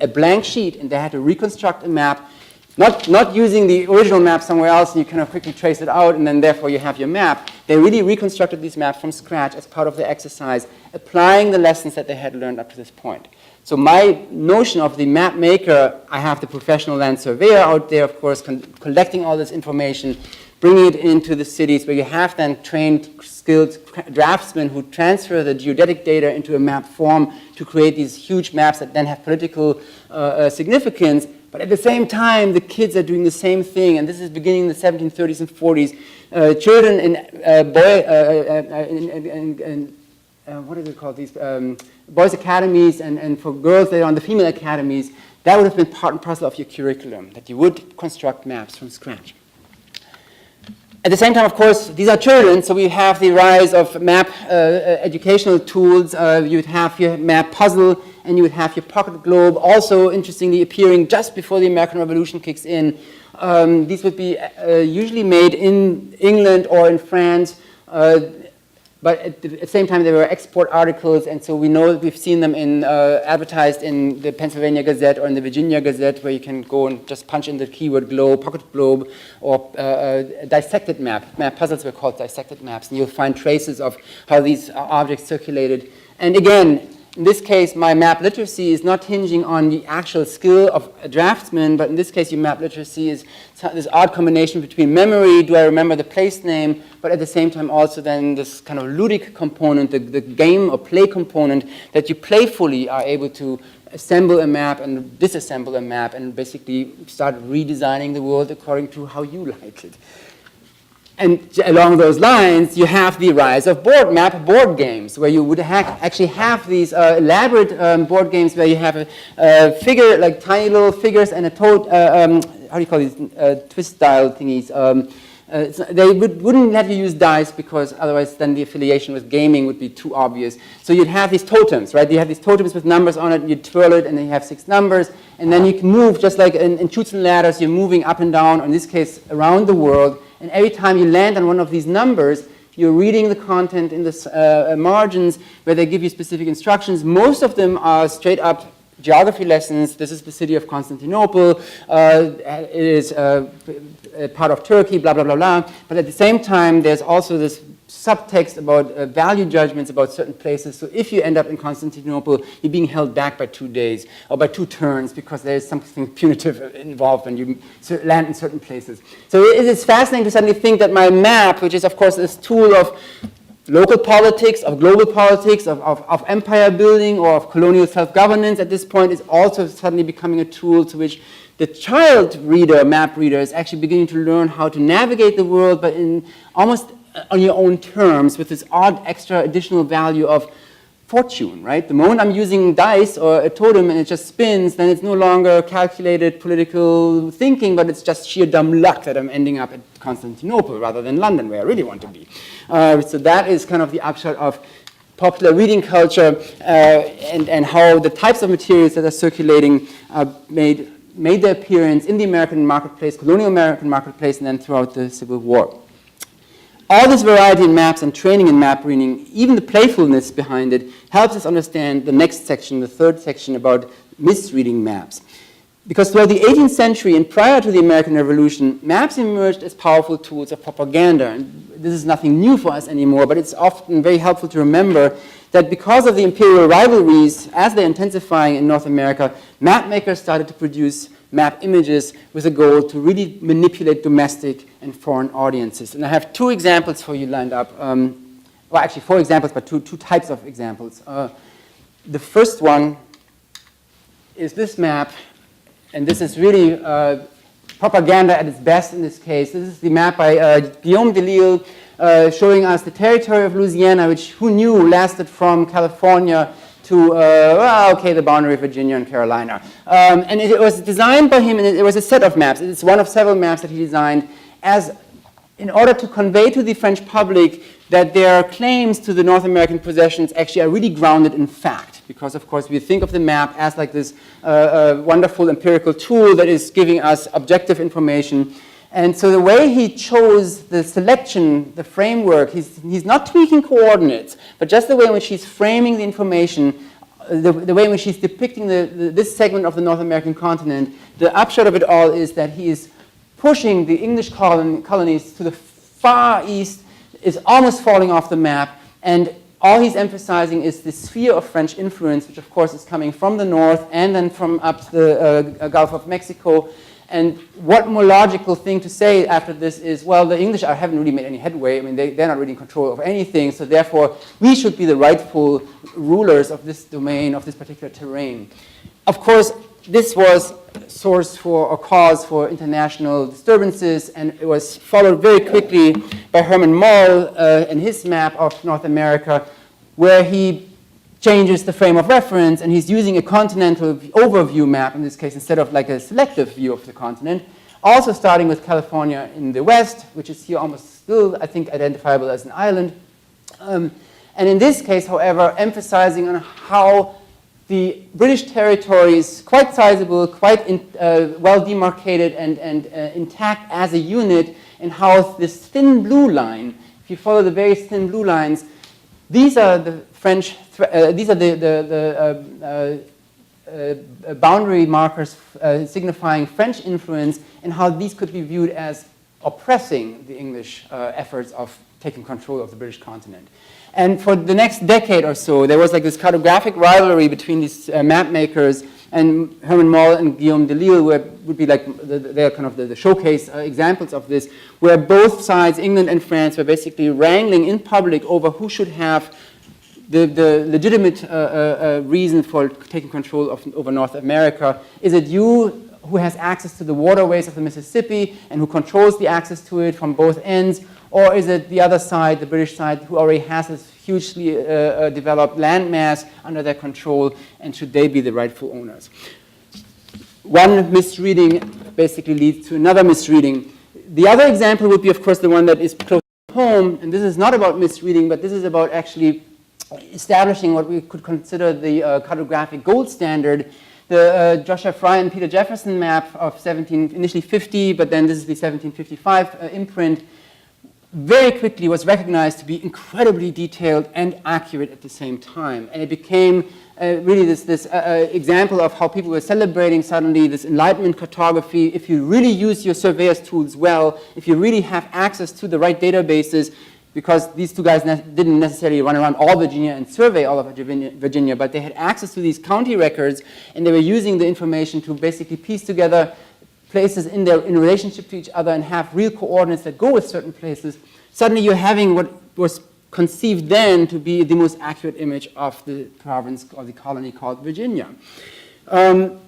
a blank sheet, and they had to reconstruct a map, not using the original map somewhere else, and you kind of quickly trace it out, and then therefore you have your map. They really reconstructed these maps from scratch as part of the exercise, applying the lessons that they had learned up to this point. So my notion of the map maker, I have the professional land surveyor out there, of course, collecting all this information, bringing it into the cities where you have then trained, skilled draftsmen who transfer the geodetic data into a map form to create these huge maps that then have political significance. But at the same time, the kids are doing the same thing, and this is beginning in the 1730s and 40s. Children in what is it called, these boys' academies, and for girls that are on the female academies, that would have been part and parcel of your curriculum, that you would construct maps from scratch. At the same time, of course, these are children, so we have the rise of map educational tools. You would have your map puzzle, and you would have your pocket globe, also interestingly appearing just before the American Revolution kicks in. These would be usually made in England or in France, but at the same time they were export articles, and so we know that we've seen them in advertised in the Pennsylvania Gazette or in the Virginia Gazette, where you can go and just punch in the keyword globe, pocket globe, or dissected map. Map puzzles were called dissected maps, and you'll find traces of how these objects circulated. And again, in this case, my map literacy is not hinging on the actual skill of a draftsman, but in this case, your map literacy is this odd combination between memory, do I remember the place name, but at the same time also then this kind of ludic component, the game or play component, that you playfully are able to assemble a map and disassemble a map and basically start redesigning the world according to how you like it. And along those lines, you have the rise of board games, where you would actually have these elaborate board games where you have a figure, like tiny little figures, and a how do you call these twist dial thingies? They wouldn't let you use dice, because otherwise then the affiliation with gaming would be too obvious. So you'd have these totems, right? You have these totems with numbers on it, and you twirl it, and then you have 6 numbers, and then you can move just like in Chutes and Ladders, you're moving up and down, or in this case, around the world. And every time you land on one of these numbers, you're reading the content in the margins where they give you specific instructions. Most of them are straight up geography lessons. This is the city of Constantinople. It is part of Turkey, blah, blah, blah, blah. But at the same time, there's also this subtext about value judgments about certain places. So if you end up in Constantinople, you're being held back by 2 days or by 2 turns because there's something punitive involved when you land in certain places. So it is fascinating to suddenly think that my map, which is of course this tool of local politics, of global politics, of empire building or of colonial self-governance at this point, is also suddenly becoming a tool to which the child reader, map reader, is actually beginning to learn how to navigate the world, but in almost on your own terms, with this odd extra additional value of fortune, right? The moment I'm using dice or a totem and it just spins, then it's no longer calculated political thinking, but it's just sheer dumb luck that I'm ending up at Constantinople rather than London, where I really want to be. So that is kind of the upshot of popular reading culture and how the types of materials that are circulating made their appearance in the American marketplace, colonial American marketplace, and then throughout the Civil War. All this variety in maps and training in map reading, even the playfulness behind it, helps us understand the next section, the third section, about misreading maps. Because throughout the 18th century and prior to the American Revolution, maps emerged as powerful tools of propaganda. And this is nothing new for us anymore, but it's often very helpful to remember that because of the imperial rivalries, as they're intensifying in North America, map makers started to produce map images with a goal to really manipulate domestic and foreign audiences. And I have 2 examples for you lined up. Well, actually 4 examples, but two types of examples. The first one is this map, and this is really propaganda at its best in this case. This is the map by Guillaume de Lille, showing us the territory of Louisiana, which who knew lasted from California to, the boundary of Virginia and Carolina. And it was designed by him, and it was a set of maps. It's one of several maps that he designed in order to convey to the French public that their claims to the North American possessions actually are really grounded in fact. Because, of course, we think of the map as like this wonderful empirical tool that is giving us objective information. And so the way he chose the selection, the framework, he's not tweaking coordinates, but just the way in which he's framing the information, the way in which he's depicting this segment of the North American continent, the upshot of it all is that he is pushing the English colonies to the far east, is almost falling off the map, and all he's emphasizing is the sphere of French influence, which of course is coming from the north and then from up the Gulf of Mexico. And what more logical thing to say after this is, well, the English haven't really made any headway. I mean, they're not really in control of anything. So therefore, we should be the rightful rulers of this domain, of this particular terrain. Of course, this was source for or cause for international disturbances, and it was followed very quickly by Hermann Muller and his map of North America, where he changes the frame of reference, and he's using a continental overview map, in this case, instead of like a selective view of the continent. Also starting with California in the west, which is here almost still, I think, identifiable as an island. And in this case, however, emphasizing on how the British territory is quite sizable, quite well demarcated and intact as a unit, and how this thin blue line, if you follow the various thin blue lines, these are the French, these are the boundary markers signifying French influence, and how these could be viewed as oppressing the English efforts of taking control of the British continent. And for the next decade or so, there was like this cartographic rivalry between these map makers, and Hermann Muller and Guillaume de Lille would be like they're kind of the showcase examples of this, where both sides, England and France, were basically wrangling in public over who should have the legitimate reason for taking control over North America. Is it you who has access to the waterways of the Mississippi and who controls the access to it from both ends? Or is it the other side, the British side, who already has this hugely developed landmass under their control, and should they be the rightful owners? One misreading basically leads to another misreading. The other example would be, of course, the one that is close to home, and this is not about misreading, but this is about actually establishing what we could consider the cartographic gold standard. The Joshua Fry and Peter Jefferson map of initially 50, but then this is the 1755 imprint, very quickly was recognized to be incredibly detailed and accurate at the same time. And it became really this example of how people were celebrating suddenly this Enlightenment cartography. If you really use your surveyor's tools well, if you really have access to the right databases, because these two guys didn't necessarily run around all Virginia and survey all of Virginia, but they had access to these county records, and they were using the information to basically piece together places in relationship to each other and have real coordinates that go with certain places. Suddenly you're having what was conceived then to be the most accurate image of the province or the colony called Virginia. To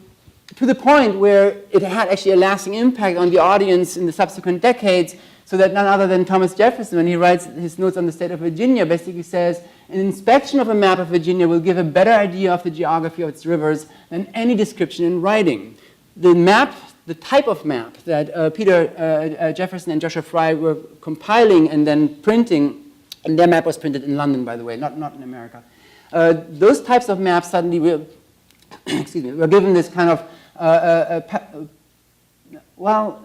the point where it had actually a lasting impact on the audience in the subsequent decades, so that none other than Thomas Jefferson, when he writes his notes on the state of Virginia, basically says, an inspection of a map of Virginia will give a better idea of the geography of its rivers than any description in writing. The map, the type of map that Peter Jefferson and Joshua Fry were compiling and then printing, and their map was printed in London, by the way, not in America. Those types of maps suddenly were, were given this kind of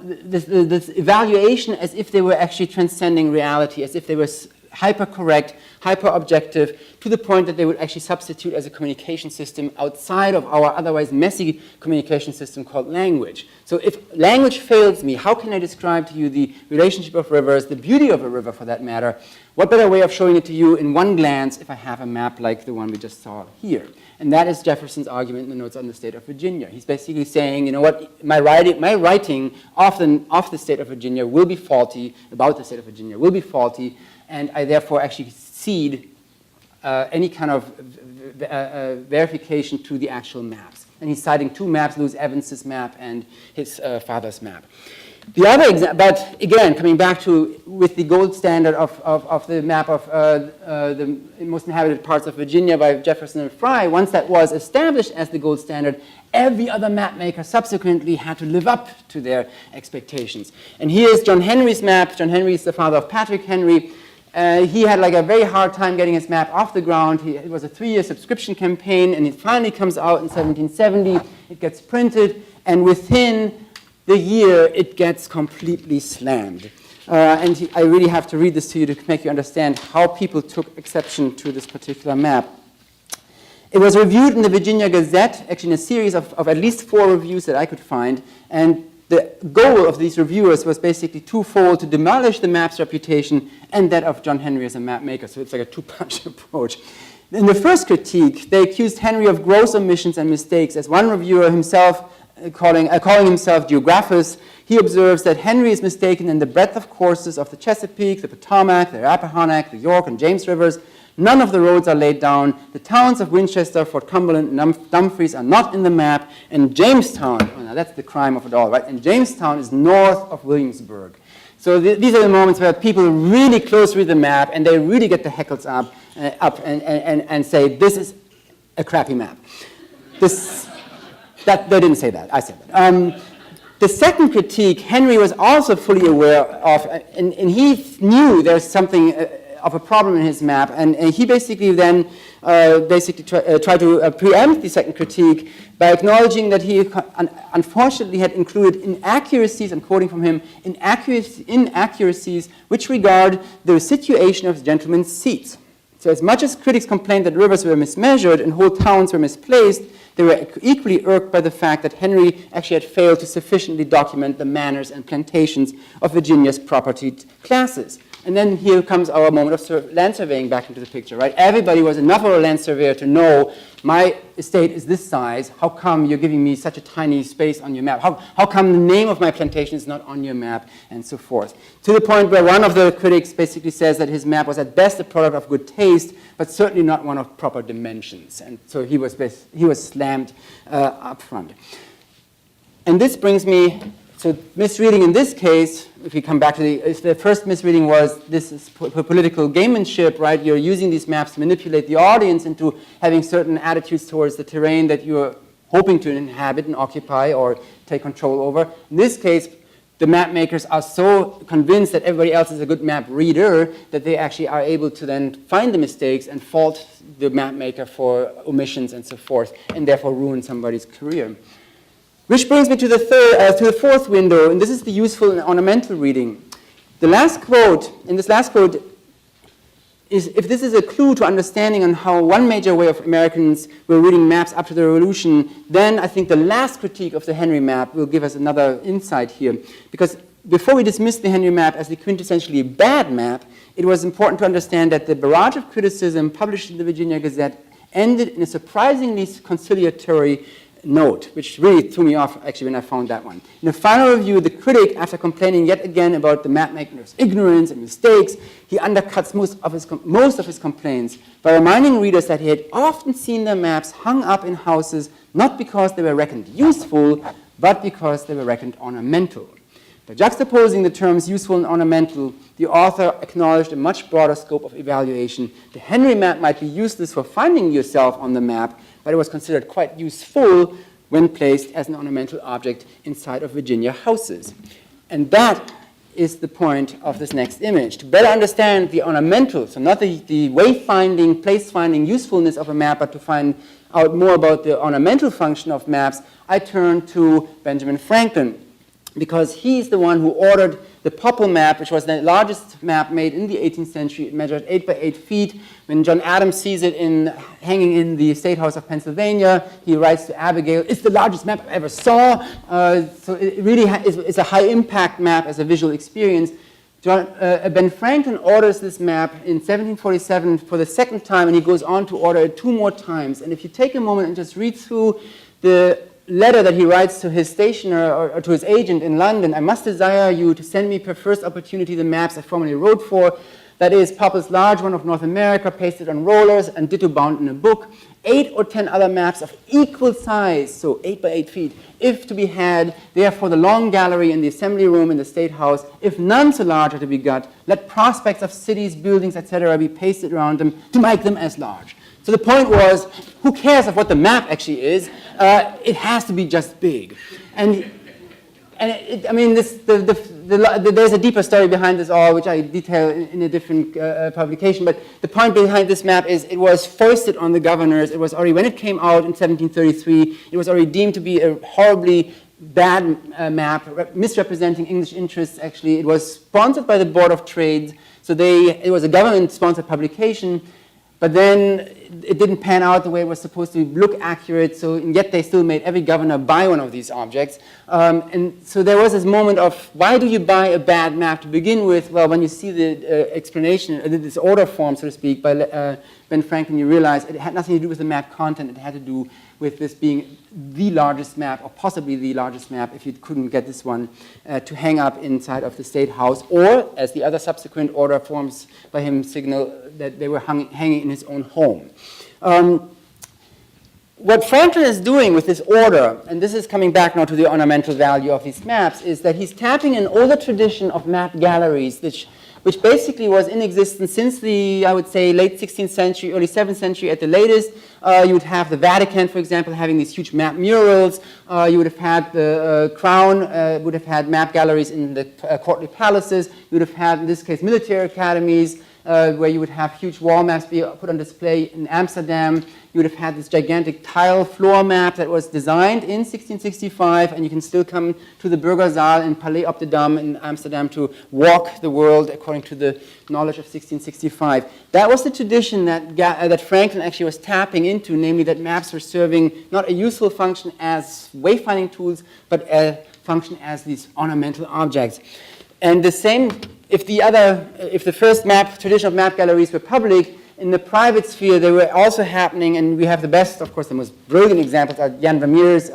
this evaluation as if they were actually transcending reality, as if they were hyper-correct, hyper-objective, to the point that they would actually substitute as a communication system outside of our otherwise messy communication system called language. So if language fails me, how can I describe to you the relationship of rivers, the beauty of a river for that matter? What better way of showing it to you in one glance if I have a map like the one we just saw here? And that is Jefferson's argument in the notes on the state of Virginia. He's basically saying, you know what, my writing of the state of Virginia will be faulty, about the state of Virginia will be faulty, and I therefore actually cede any kind of verification to the actual maps. And he's citing two maps, Louis Evans's map and his father's map. The other example, but again, coming back to with the gold standard of the map of the most inhabited parts of Virginia by Jefferson and Fry, once that was established as the gold standard, every other map maker subsequently had to live up to their expectations. And here's John Henry's map. John Henry is the father of Patrick Henry. He had like a very hard time getting his map off the ground. It was a 3-year subscription campaign, and it finally comes out in 1770. It gets printed, and within the year, it gets completely slammed. And I really have to read this to you to make you understand how people took exception to this particular map. It was reviewed in the Virginia Gazette, actually in a series of at least 4 reviews that I could find. And the goal of these reviewers was basically twofold: to demolish the map's reputation and that of John Henry as a map maker. So it's like a two-punch approach. In the first critique, they accused Henry of gross omissions and mistakes. As one reviewer himself, calling himself Geographus, he observes that Henry is mistaken in the breadth of courses of the Chesapeake, the Potomac, the Rappahannock, the York, and James rivers. None of the roads are laid down. The towns of Winchester, Fort Cumberland, and Dumfries are not in the map. And Jamestown, well, now that's the crime of it all, right? And Jamestown is north of Williamsburg. So these are the moments where people really close read the map and they really get the heckles up up and say, this is a crappy map. They didn't say that, I said that. The second critique, Henry was also fully aware of, and he knew there's something of a problem in his map, and he basically then tried to preempt the second critique by acknowledging that he unfortunately had included inaccuracies, I'm quoting from him, inaccuracies which regard the situation of gentlemen's seats. So as much as critics complained that rivers were mismeasured and whole towns were misplaced, they were equally irked by the fact that Henry actually had failed to sufficiently document the manors and plantations of Virginia's propertied classes. And then here comes our moment of land surveying back into the picture, right? Everybody was enough of a land surveyor to know my estate is this size. How come you're giving me such a tiny space on your map? How come the name of my plantation is not on your map, and so forth? To the point where one of the critics basically says that his map was at best a product of good taste, but certainly not one of proper dimensions. And so he was slammed up front. And this brings me, so misreading in this case, if we come back to the first misreading was this is political gamemanship, right? You're using these maps to manipulate the audience into having certain attitudes towards the terrain that you're hoping to inhabit and occupy or take control over. In this case, the map makers are so convinced that everybody else is a good map reader that they actually are able to then find the mistakes and fault the map maker for omissions and so forth, and therefore ruin somebody's career. Which brings me to the fourth window, and this is the useful and ornamental reading. The last quote, in this last quote, is if this is a clue to understanding on how one major way of Americans were reading maps up to the Revolution, then I think the last critique of the Henry map will give us another insight here. Because before we dismiss the Henry map as the quintessentially bad map, it was important to understand that the barrage of criticism published in the Virginia Gazette ended in a surprisingly conciliatory note, which really threw me off actually when I found that one. In the final review, the critic, after complaining yet again about the mapmaker's ignorance and mistakes, he undercuts most of his complaints by reminding readers that he had often seen their maps hung up in houses not because they were reckoned useful, but because they were reckoned ornamental. By juxtaposing the terms useful and ornamental, the author acknowledged a much broader scope of evaluation. The Henry map might be useless for finding yourself on the map, but it was considered quite useful when placed as an ornamental object inside of Virginia houses. And that is the point of this next image. To better understand the ornamental, so not the wayfinding, place-finding usefulness of a map, but to find out more about the ornamental function of maps, I turn to Benjamin Franklin, because he's the one who ordered the Popple map, which was the largest map made in the 18th century. It measured 8 by 8 feet. When John Adams sees it hanging in the State House of Pennsylvania, he writes to Abigail, "It's the largest map I ever saw." So it really is a high-impact map as a visual experience. Ben Franklin orders this map in 1747 for the second time, and he goes on to order it 2 more times. And if you take a moment and just read through the letter that he writes to his stationer or to his agent in London, "I must desire you to send me per first opportunity the maps I formerly wrote for, that is, Popple's large one of North America, pasted on rollers and ditto bound in a book, 8 or 10 other maps of equal size, so 8 by 8 feet, if to be had, therefore the long gallery in the assembly room in the State House, if none so large are to be got, let prospects of cities, buildings, etc. be pasted around them to make them as large." So the point was, who cares of what the map actually is? It has to be just big. And I mean, there's a deeper story behind this all, which I detail in a different publication. But the point behind this map is it was foisted on the governors. It was already, when it came out in 1733, it was already deemed to be a horribly bad map, misrepresenting English interests, actually. It was sponsored by the Board of Trade. So it was a government-sponsored publication. But then it didn't pan out the way it was supposed to look accurate, and yet they still made every governor buy one of these objects. And so there was this moment of, why do you buy a bad map to begin with? Well, when you see the explanation, this order form, so to speak, by Ben Franklin, you realize it had nothing to do with the map content. It had to do with this being the largest map, or possibly the largest map, if you couldn't get this one, to hang up inside of the State House, or, as the other subsequent order forms by him signal, that they were hanging in his own home. What Franklin is doing with this order, and this is coming back now to the ornamental value of these maps, is that he's tapping an older tradition of map galleries, which which basically was in existence since the, I would say, late 16th century, early 7th century at the latest. You would have the Vatican, for example, having these huge map murals. You would have had the Crown, would have had map galleries in the courtly palaces. You would have had, in this case, military academies, where you would have huge wall maps be put on display in Amsterdam. You would have had this gigantic tile floor map that was designed in 1665, and you can still come to the Bürgersaal in Palais op de Dam in Amsterdam to walk the world according to the knowledge of 1665. That was the tradition that Franklin actually was tapping into, namely that maps were serving not a useful function as wayfinding tools, but a function as these ornamental objects. And the same, if the first tradition of map galleries were public, in the private sphere, they were also happening, and we have the best, of course, the most brilliant examples are Jan Vermeer's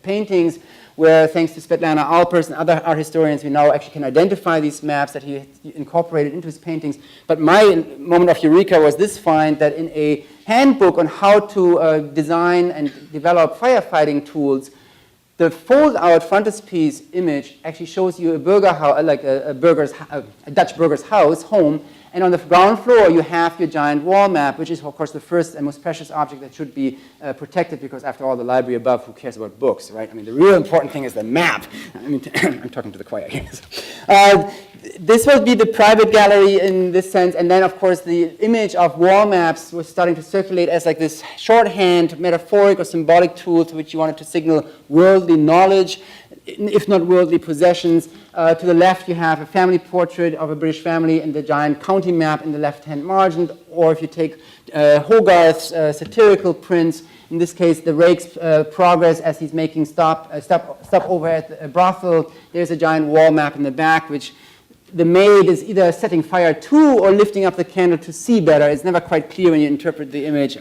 paintings, where thanks to Svetlana Alpers and other art historians, we now actually can identify these maps that he incorporated into his paintings. But my moment of eureka was this find that in a handbook on how to design and develop firefighting tools, the fold-out frontispiece image actually shows you a burger house, like a Dutch burger's home, and on the ground floor you have your giant wall map, which is of course the first and most precious object that should be protected, because after all, the library above, who cares about books, right? I mean, the real important thing is the map. I mean, I'm talking to the choir here. This will be the private gallery in this sense, and then of course the image of wall maps was starting to circulate as like this shorthand, metaphoric or symbolic tool to which you wanted to signal worldly knowledge, if not worldly possessions. To the left you have a family portrait of a British family and the giant county map in the left-hand margin, or if you take Hogarth's satirical prints, in this case the rake's progress as he's making stop over at a brothel, there's a giant wall map in the back, which the maid is either setting fire to or lifting up the candle to see better. It's never quite clear when you interpret the image.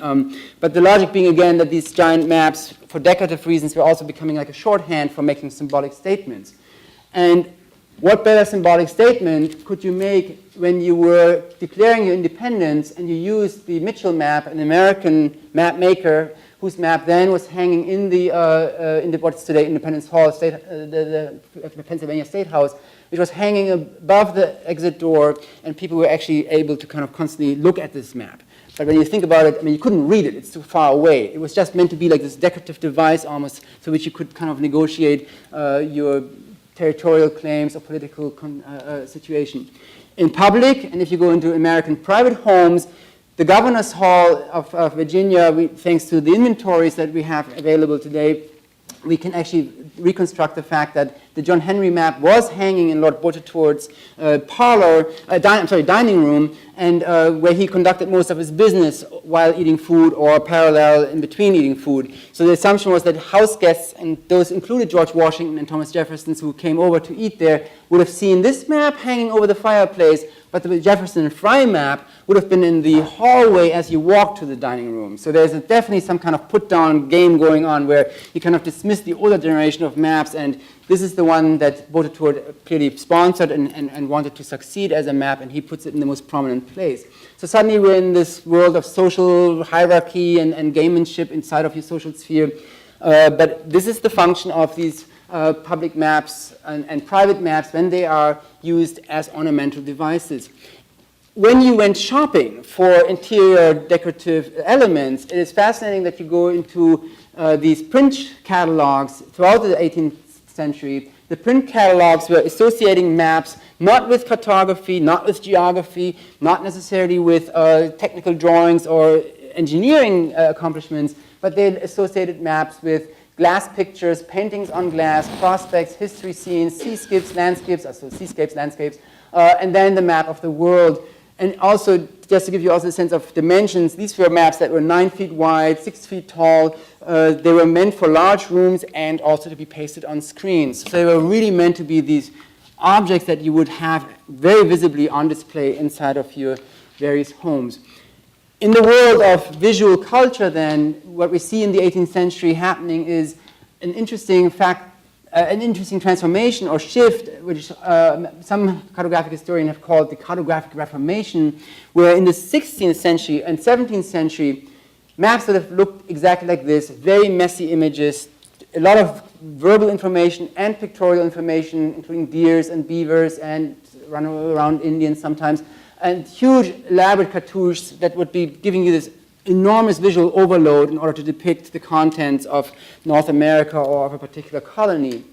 But the logic being, again, that these giant maps, for decorative reasons, were also becoming like a shorthand for making symbolic statements. And what better symbolic statement could you make when you were declaring your independence and you used the Mitchell map, an American map maker, whose map then was hanging in the what's today Independence Hall, the Pennsylvania State House, which was hanging above the exit door, and people were actually able to kind of constantly look at this map. But when you think about it, I mean, you couldn't read it. It's too far away. It was just meant to be like this decorative device almost, through which you could kind of negotiate your territorial claims or political situation. In public, and if you go into American private homes, the Governor's Hall of Virginia, thanks to the inventories that we have available today, we can actually reconstruct the fact that the John Henry map was hanging in Lord Bottetourt's dining room, and where he conducted most of his business while eating food or parallel in between eating food. So the assumption was that house guests, and those included George Washington and Thomas Jefferson, who came over to eat there, would have seen this map hanging over the fireplace, but the Jefferson and Fry map would have been in the hallway as you walked to the dining room. So there's definitely some kind of put-down game going on where you kind of dismiss the older generation of maps, and this is the one that Bottetourt clearly sponsored and wanted to succeed as a map, and he puts it in the most prominent place. So suddenly we're in this world of social hierarchy and gamemanship inside of your social sphere. But this is the function of these public maps and private maps when they are used as ornamental devices. When you went shopping for interior decorative elements, it is fascinating that you go into these print catalogs throughout the 18th century. The print catalogs were associating maps not with cartography, not with geography, not necessarily with technical drawings or engineering accomplishments, but they associated maps with glass pictures, paintings on glass, prospects, history scenes, seascapes, landscapes, and then the map of the world. And also, just to give you also a sense of dimensions, these were maps that were 9 feet wide, 6 feet tall. They were meant for large rooms and also to be pasted on screens. So they were really meant to be these objects that you would have very visibly on display inside of your various homes. In the world of visual culture, then, what we see in the 18th century happening is an interesting transformation or shift, which some cartographic historians have called the Cartographic Reformation, where in the 16th century and 17th century, maps would have looked exactly like this, very messy images, a lot of verbal information and pictorial information, including deers and beavers and run around Indians sometimes, and huge elaborate cartouches that would be giving you this enormous visual overload in order to depict the contents of North America or of a particular colony.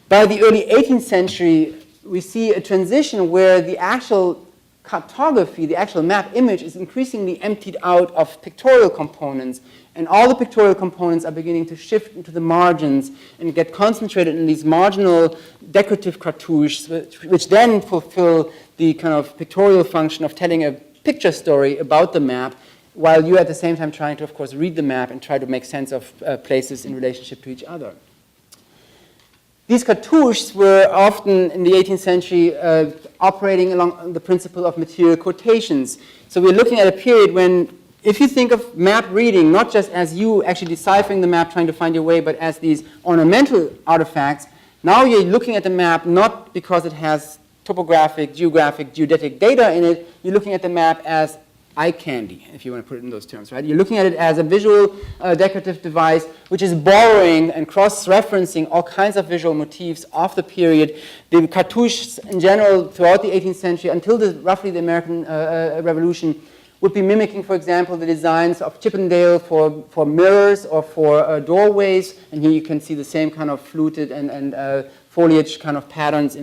By the early 18th century, we see a transition where the actual cartography, the actual map image, is increasingly emptied out of pictorial components, and all the pictorial components are beginning to shift into the margins and get concentrated in these marginal decorative cartouches, which then fulfill the kind of pictorial function of telling a picture story about the map, while you at the same time trying to, of course, read the map and try to make sense of places in relationship to each other. These cartouches were often, in the 18th century, operating along the principle of material quotations. So we're looking at a period when, if you think of map reading, not just as you actually deciphering the map, trying to find your way, but as these ornamental artifacts, now you're looking at the map not because it has topographic, geographic, geodetic data in it, you're looking at the map as eye candy, if you want to put it in those terms, right? You're looking at it as a visual decorative device which is borrowing and cross-referencing all kinds of visual motifs of the period. The cartouches in general throughout the 18th century until roughly the American Revolution would be mimicking, for example, the designs of Chippendale for mirrors or for doorways, and here you can see the same kind of fluted and foliage kind of patterns,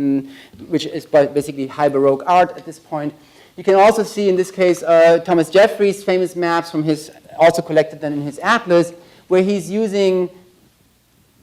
which is basically high Baroque art at this point. You can also see in this case Thomas Jeffries' famous maps from his, also collected then in his atlas, where he's using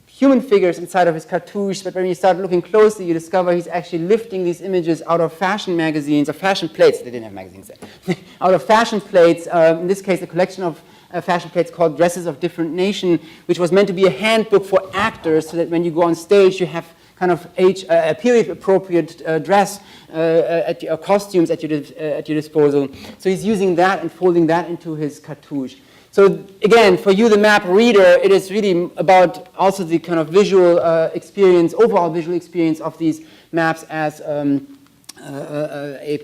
human figures inside of his cartouche, but when you start looking closely, you discover he's actually lifting these images out of fashion magazines, or fashion plates, they didn't have magazines then, out of fashion plates, in this case a collection of fashion plates called Dresses of Different Nation, which was meant to be a handbook for actors, so that when you go on stage you have kind of a period-appropriate dress or costumes at your disposal. So he's using that and folding that into his cartouche. So again, for you, the map reader, it is really about also the kind of visual experience, overall visual experience of these maps as a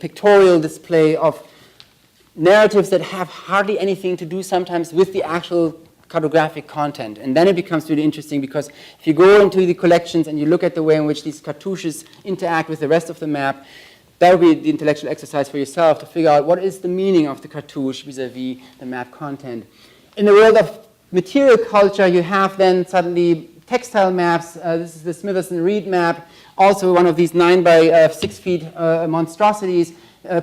pictorial display of narratives that have hardly anything to do sometimes with the actual cartographic content. And then it becomes really interesting, because if you go into the collections and you look at the way in which these cartouches interact with the rest of the map, that will be the intellectual exercise for yourself to figure out what is the meaning of the cartouche vis-a-vis the map content. In the world of material culture, you have then suddenly textile maps. This is the Smithson-Reed map, also one of these 9 by 6 feet monstrosities,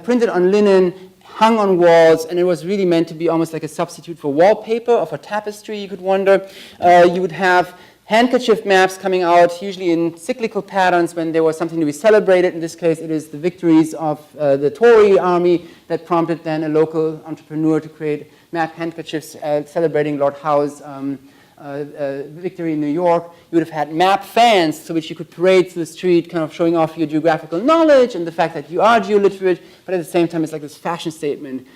printed on linen, hung on walls, and it was really meant to be almost like a substitute for wallpaper or for tapestry, you could wonder. You would have handkerchief maps coming out, usually in cyclical patterns when there was something to be celebrated. In this case, it is the victories of the Tory army that prompted then a local entrepreneur to create map handkerchiefs celebrating Lord Howe's victory in New York. You would have had map fans, to which you could parade through the street, kind of showing off your geographical knowledge and the fact that you are geoliterate, but at the same time it's like this fashion statement.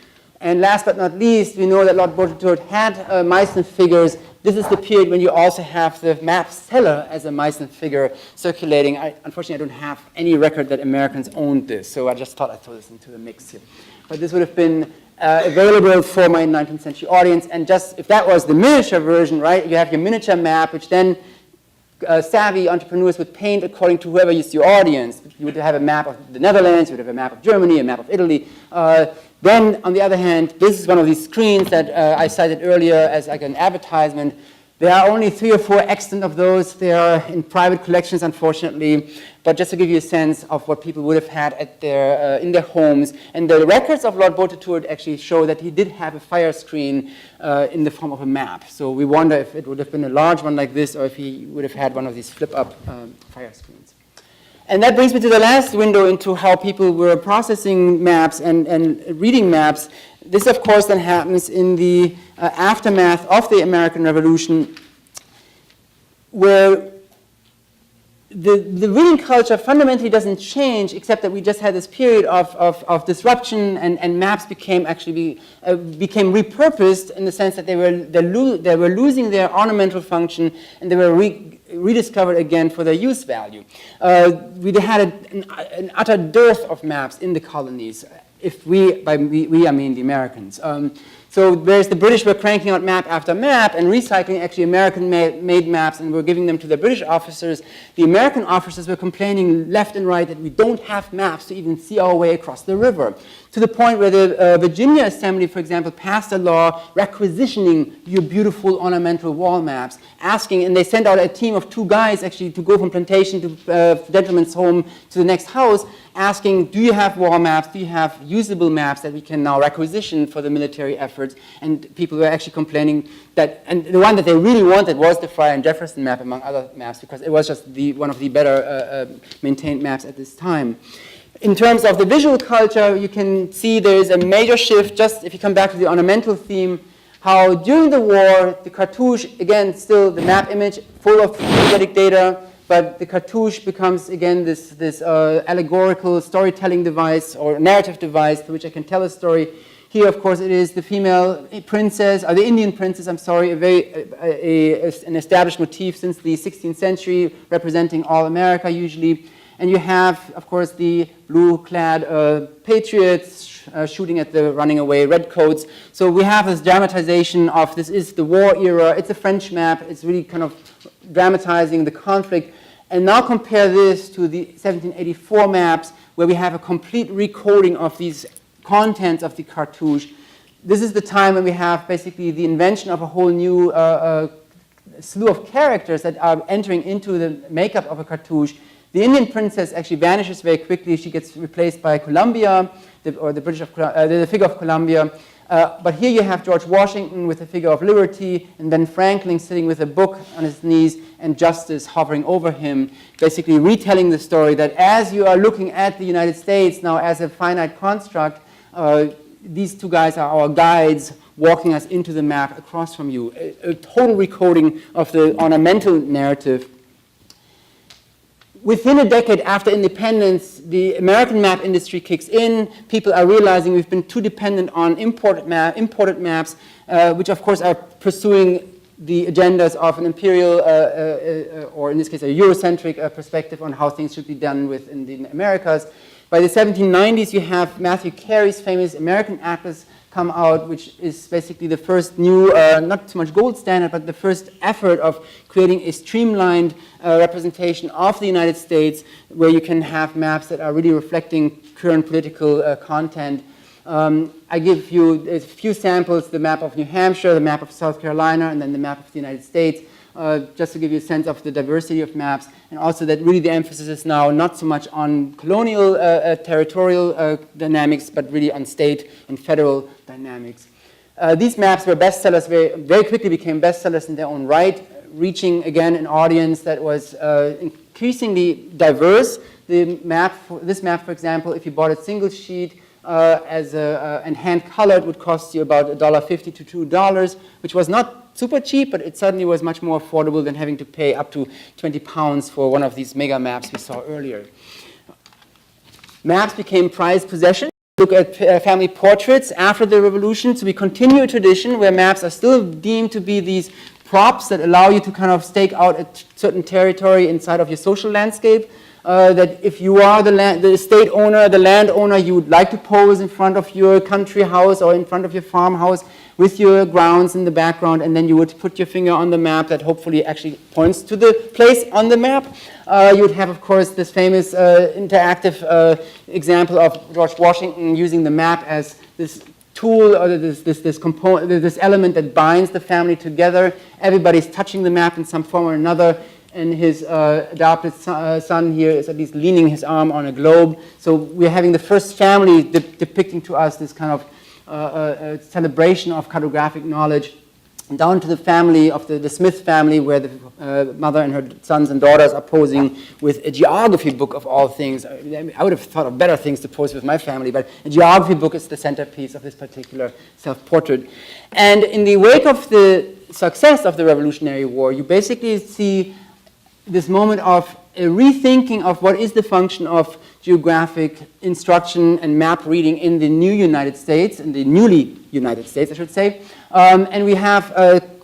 And last but not least, we know that Lord Bottetourt had Meissen figures. This is the period when you also have the map seller as a Meissen figure circulating. Unfortunately, I don't have any record that Americans owned this, so I just thought I'd throw this into the mix here. But this would have been available for my 19th century audience, and just if that was the miniature version, right, you have your miniature map, which then savvy entrepreneurs would paint according to whoever is your audience. You would have a map of the Netherlands, you would have a map of Germany, a map of Italy. Then, on the other hand, this is one of these screens that I cited earlier as like an advertisement. There are only 3 or 4 extant of those. They are in private collections, unfortunately. But just to give you a sense of what people would have had at their, in their homes. And the records of Lord Bottetourt actually show that he did have a fire screen in the form of a map. So we wonder if it would have been a large one like this, or if he would have had one of these flip-up fire screens. And that brings me to the last window into how people were processing maps and reading maps. This, of course, then happens in the aftermath of the American Revolution, where the reading culture fundamentally doesn't change, except that we just had this period of disruption, and maps became repurposed in the sense that they were losing their ornamental function, and they were rediscovered again for their use value. We had an utter dearth of maps in the colonies. If by we I mean the Americans. So whereas the British were cranking out map after map and recycling actually American-made maps and were giving them to the British officers, the American officers were complaining left and right that we don't have maps to even see our way across the river. To the point where the Virginia Assembly, for example, passed a law requisitioning your beautiful ornamental wall maps, asking, and they sent out a team of 2 guys actually to go from plantation to gentleman's home to the next house, asking, do you have wall maps, do you have usable maps that we can now requisition for the military efforts? And people were actually complaining that, and the one that they really wanted was the Fryer and Jefferson map among other maps, because it was just one of the better maintained maps at this time. In terms of the visual culture, you can see there is a major shift, just if you come back to the ornamental theme, how during the war, the cartouche, again, still the map image, full of geodetic data, but the cartouche becomes, again, this allegorical storytelling device or narrative device through which I can tell a story. Here, of course, it is the female princess, or the Indian princess, I'm sorry, an established motif since the 16th century, representing all America usually. And you have, of course, the blue-clad patriots shooting at the running away redcoats. So we have this dramatization of this is the war era. It's a French map. It's really kind of dramatizing the conflict. And now compare this to the 1784 maps, where we have a complete recoding of these contents of the cartouche. This is the time when we have basically the invention of a whole new slew of characters that are entering into the makeup of a cartouche. The Indian princess actually vanishes very quickly. She gets replaced by Columbia, the figure of Columbia. But here you have George Washington with the figure of liberty, and Ben Franklin sitting with a book on his knees and justice hovering over him, basically retelling the story that as you are looking at the United States now as a finite construct, these 2 guys are our guides walking us into the map across from you. A total recoding of the ornamental narrative. Within a decade after independence, the American map industry kicks in. People are realizing we've been too dependent on imported maps, which of course are pursuing the agendas of an imperial, or in this case a Eurocentric perspective on how things should be done within the Americas. By the 1790s, you have Matthew Carey's famous American Atlas come out, which is basically the first new, not so much gold standard, but the first effort of creating a streamlined representation of the United States, where you can have maps that are really reflecting current political content. I give you a few samples, the map of New Hampshire, the map of South Carolina, and then the map of the United States, just to give you a sense of the diversity of maps, and also that really the emphasis is now not so much on colonial territorial dynamics, but really on state and federal dynamics. These maps were bestsellers, very quickly became bestsellers in their own right, reaching again an audience that was increasingly diverse. This map, for example, if you bought a single sheet and hand-colored, would cost you about $1.50 to $2, which was not super cheap, but it certainly was much more affordable than having to pay up to 20 pounds for one of these mega maps we saw earlier. Maps became prized possession. Look at family portraits after the revolution. So we continue a tradition where maps are still deemed to be these props that allow you to kind of stake out a certain territory inside of your social landscape. That if you are the estate owner, the landowner, you would like to pose in front of your country house or in front of your farmhouse with your grounds in the background, and then you would put your finger on the map that hopefully actually points to the place on the map. You would have, of course, this famous interactive example of George Washington using the map as this tool, or this element that binds the family together. Everybody's touching the map in some form or another. And his adopted son here is at least leaning his arm on a globe. So we're having the first family depicting to us this kind of celebration of cartographic knowledge, down to the family of the Smith family, where the mother and her sons and daughters are posing with a geography book of all things. I would have thought of better things to pose with my family, but a geography book is the centerpiece of this particular self-portrait. And in the wake of the success of the Revolutionary War, you basically see this moment of a rethinking of what is the function of geographic instruction and map reading in the new United States, in the newly United States, I should say. And we have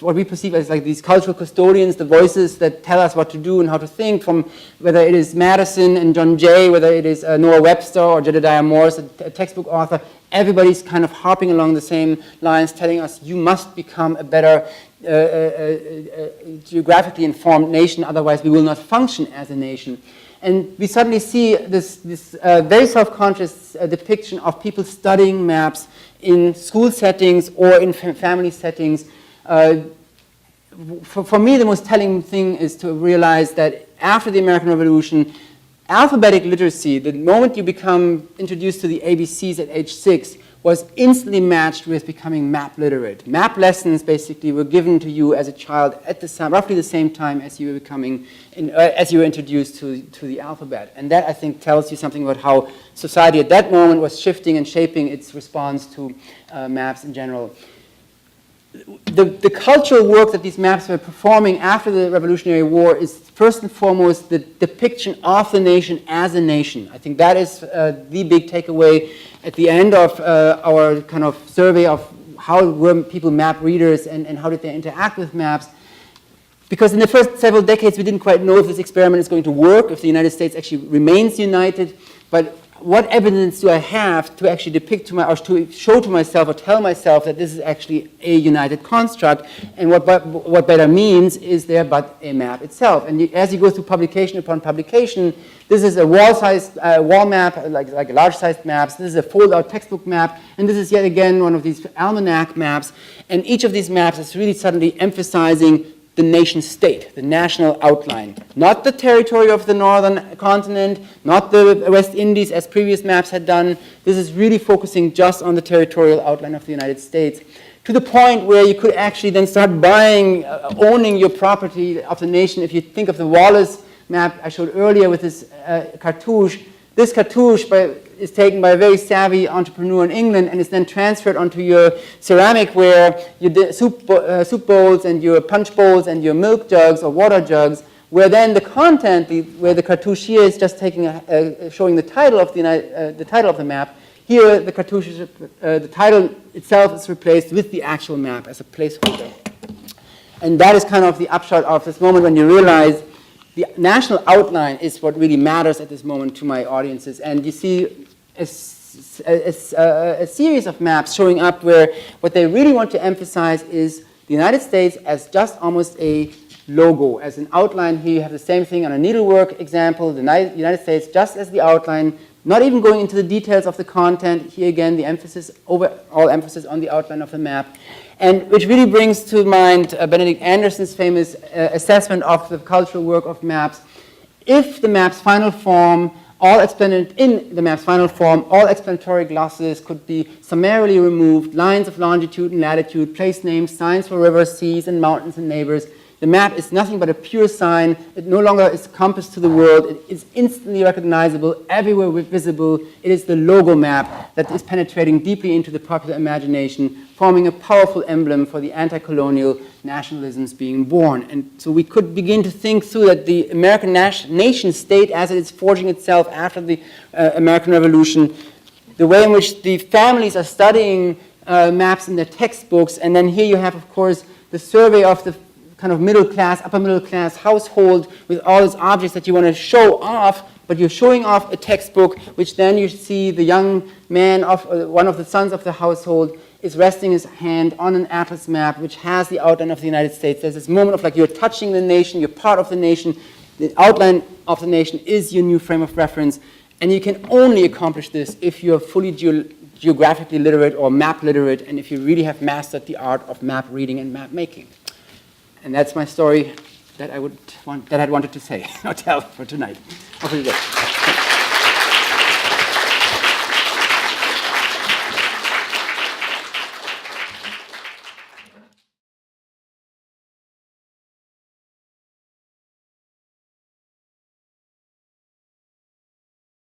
what we perceive as like these cultural custodians, the voices that tell us what to do and how to think, from whether it is Madison and John Jay, whether it is Noah Webster or Jedediah Morse, a textbook author. Everybody's kind of harping along the same lines, telling us you must become a better geographically informed nation, otherwise we will not function as a nation. And we suddenly see this very self-conscious depiction of people studying maps in school settings or in family settings. For me, the most telling thing is to realize that after the American Revolution, alphabetic literacy, the moment you become introduced to the ABCs at age 6, was instantly matched with becoming map literate. Map lessons basically were given to you as a child at roughly the same time as you were as you were introduced to the alphabet. And that, I think, tells you something about how society at that moment was shifting and shaping its response to maps in general. The cultural work that these maps were performing after the Revolutionary War is first and foremost the depiction of the nation as a nation. I think that is the big takeaway at the end of our kind of survey of how were people map readers and how did they interact with maps. Because in the first several decades we didn't quite know if this experiment is going to work, if the United States actually remains united, but what evidence do I have to actually depict or to show to myself or tell myself that this is actually a united construct, and what better means is there but a map itself. And as you go through publication upon publication, this is a wall-sized wall map, like large-sized maps. This is a fold-out textbook map, and this is yet again one of these almanac maps. And each of these maps is really suddenly emphasizing the nation state, the national outline. Not the territory of the northern continent, not the West Indies as previous maps had done. This is really focusing just on the territorial outline of the United States, to the point where you could actually then start buying, owning your property of the nation. If you think of the Wallace map I showed earlier with this cartouche, this cartouche is taken by a very savvy entrepreneur in England and is then transferred onto your ceramicware, your soup bowls and your punch bowls and your milk jugs or water jugs, where then the content, where the cartouche here is just taking showing the title of the title of the map. Here, the cartouche, the title itself is replaced with the actual map as a placeholder. And that is kind of the upshot of this moment when you realize the national outline is what really matters at this moment to my audiences. And you see a series of maps showing up where what they really want to emphasize is the United States as just almost a logo, as an outline. Here you have the same thing on a needlework example, the United States just as the outline, not even going into the details of the content. Here again, the emphasis, overall emphasis on the outline of the map. And which really brings to mind Benedict Anderson's famous assessment of the cultural work of maps. If the map's final form, all explanatory glosses could be summarily removed, lines of longitude and latitude, place names, signs for rivers, seas, and mountains and neighbors. The map is nothing but a pure sign. It no longer is compass to the world. It is instantly recognizable, everywhere visible. It is the logo map that is penetrating deeply into the popular imagination, forming a powerful emblem for the anti-colonial nationalisms being born. And so we could begin to think through that the American nation state, as it is forging itself after the American Revolution, the way in which the families are studying maps in their textbooks, and then here you have, of course, the survey of the kind of middle class, upper middle class household with all these objects that you want to show off, but you're showing off a textbook, which then you see the young man of one of the sons of the household is resting his hand on an atlas map, which has the outline of the United States. There's this moment of like you're touching the nation, you're part of the nation. The outline of the nation is your new frame of reference, and you can only accomplish this if you're fully geographically literate or map literate, and if you really have mastered the art of map reading and map making. And that's my story that I wanted to say or tell for tonight. Or for today.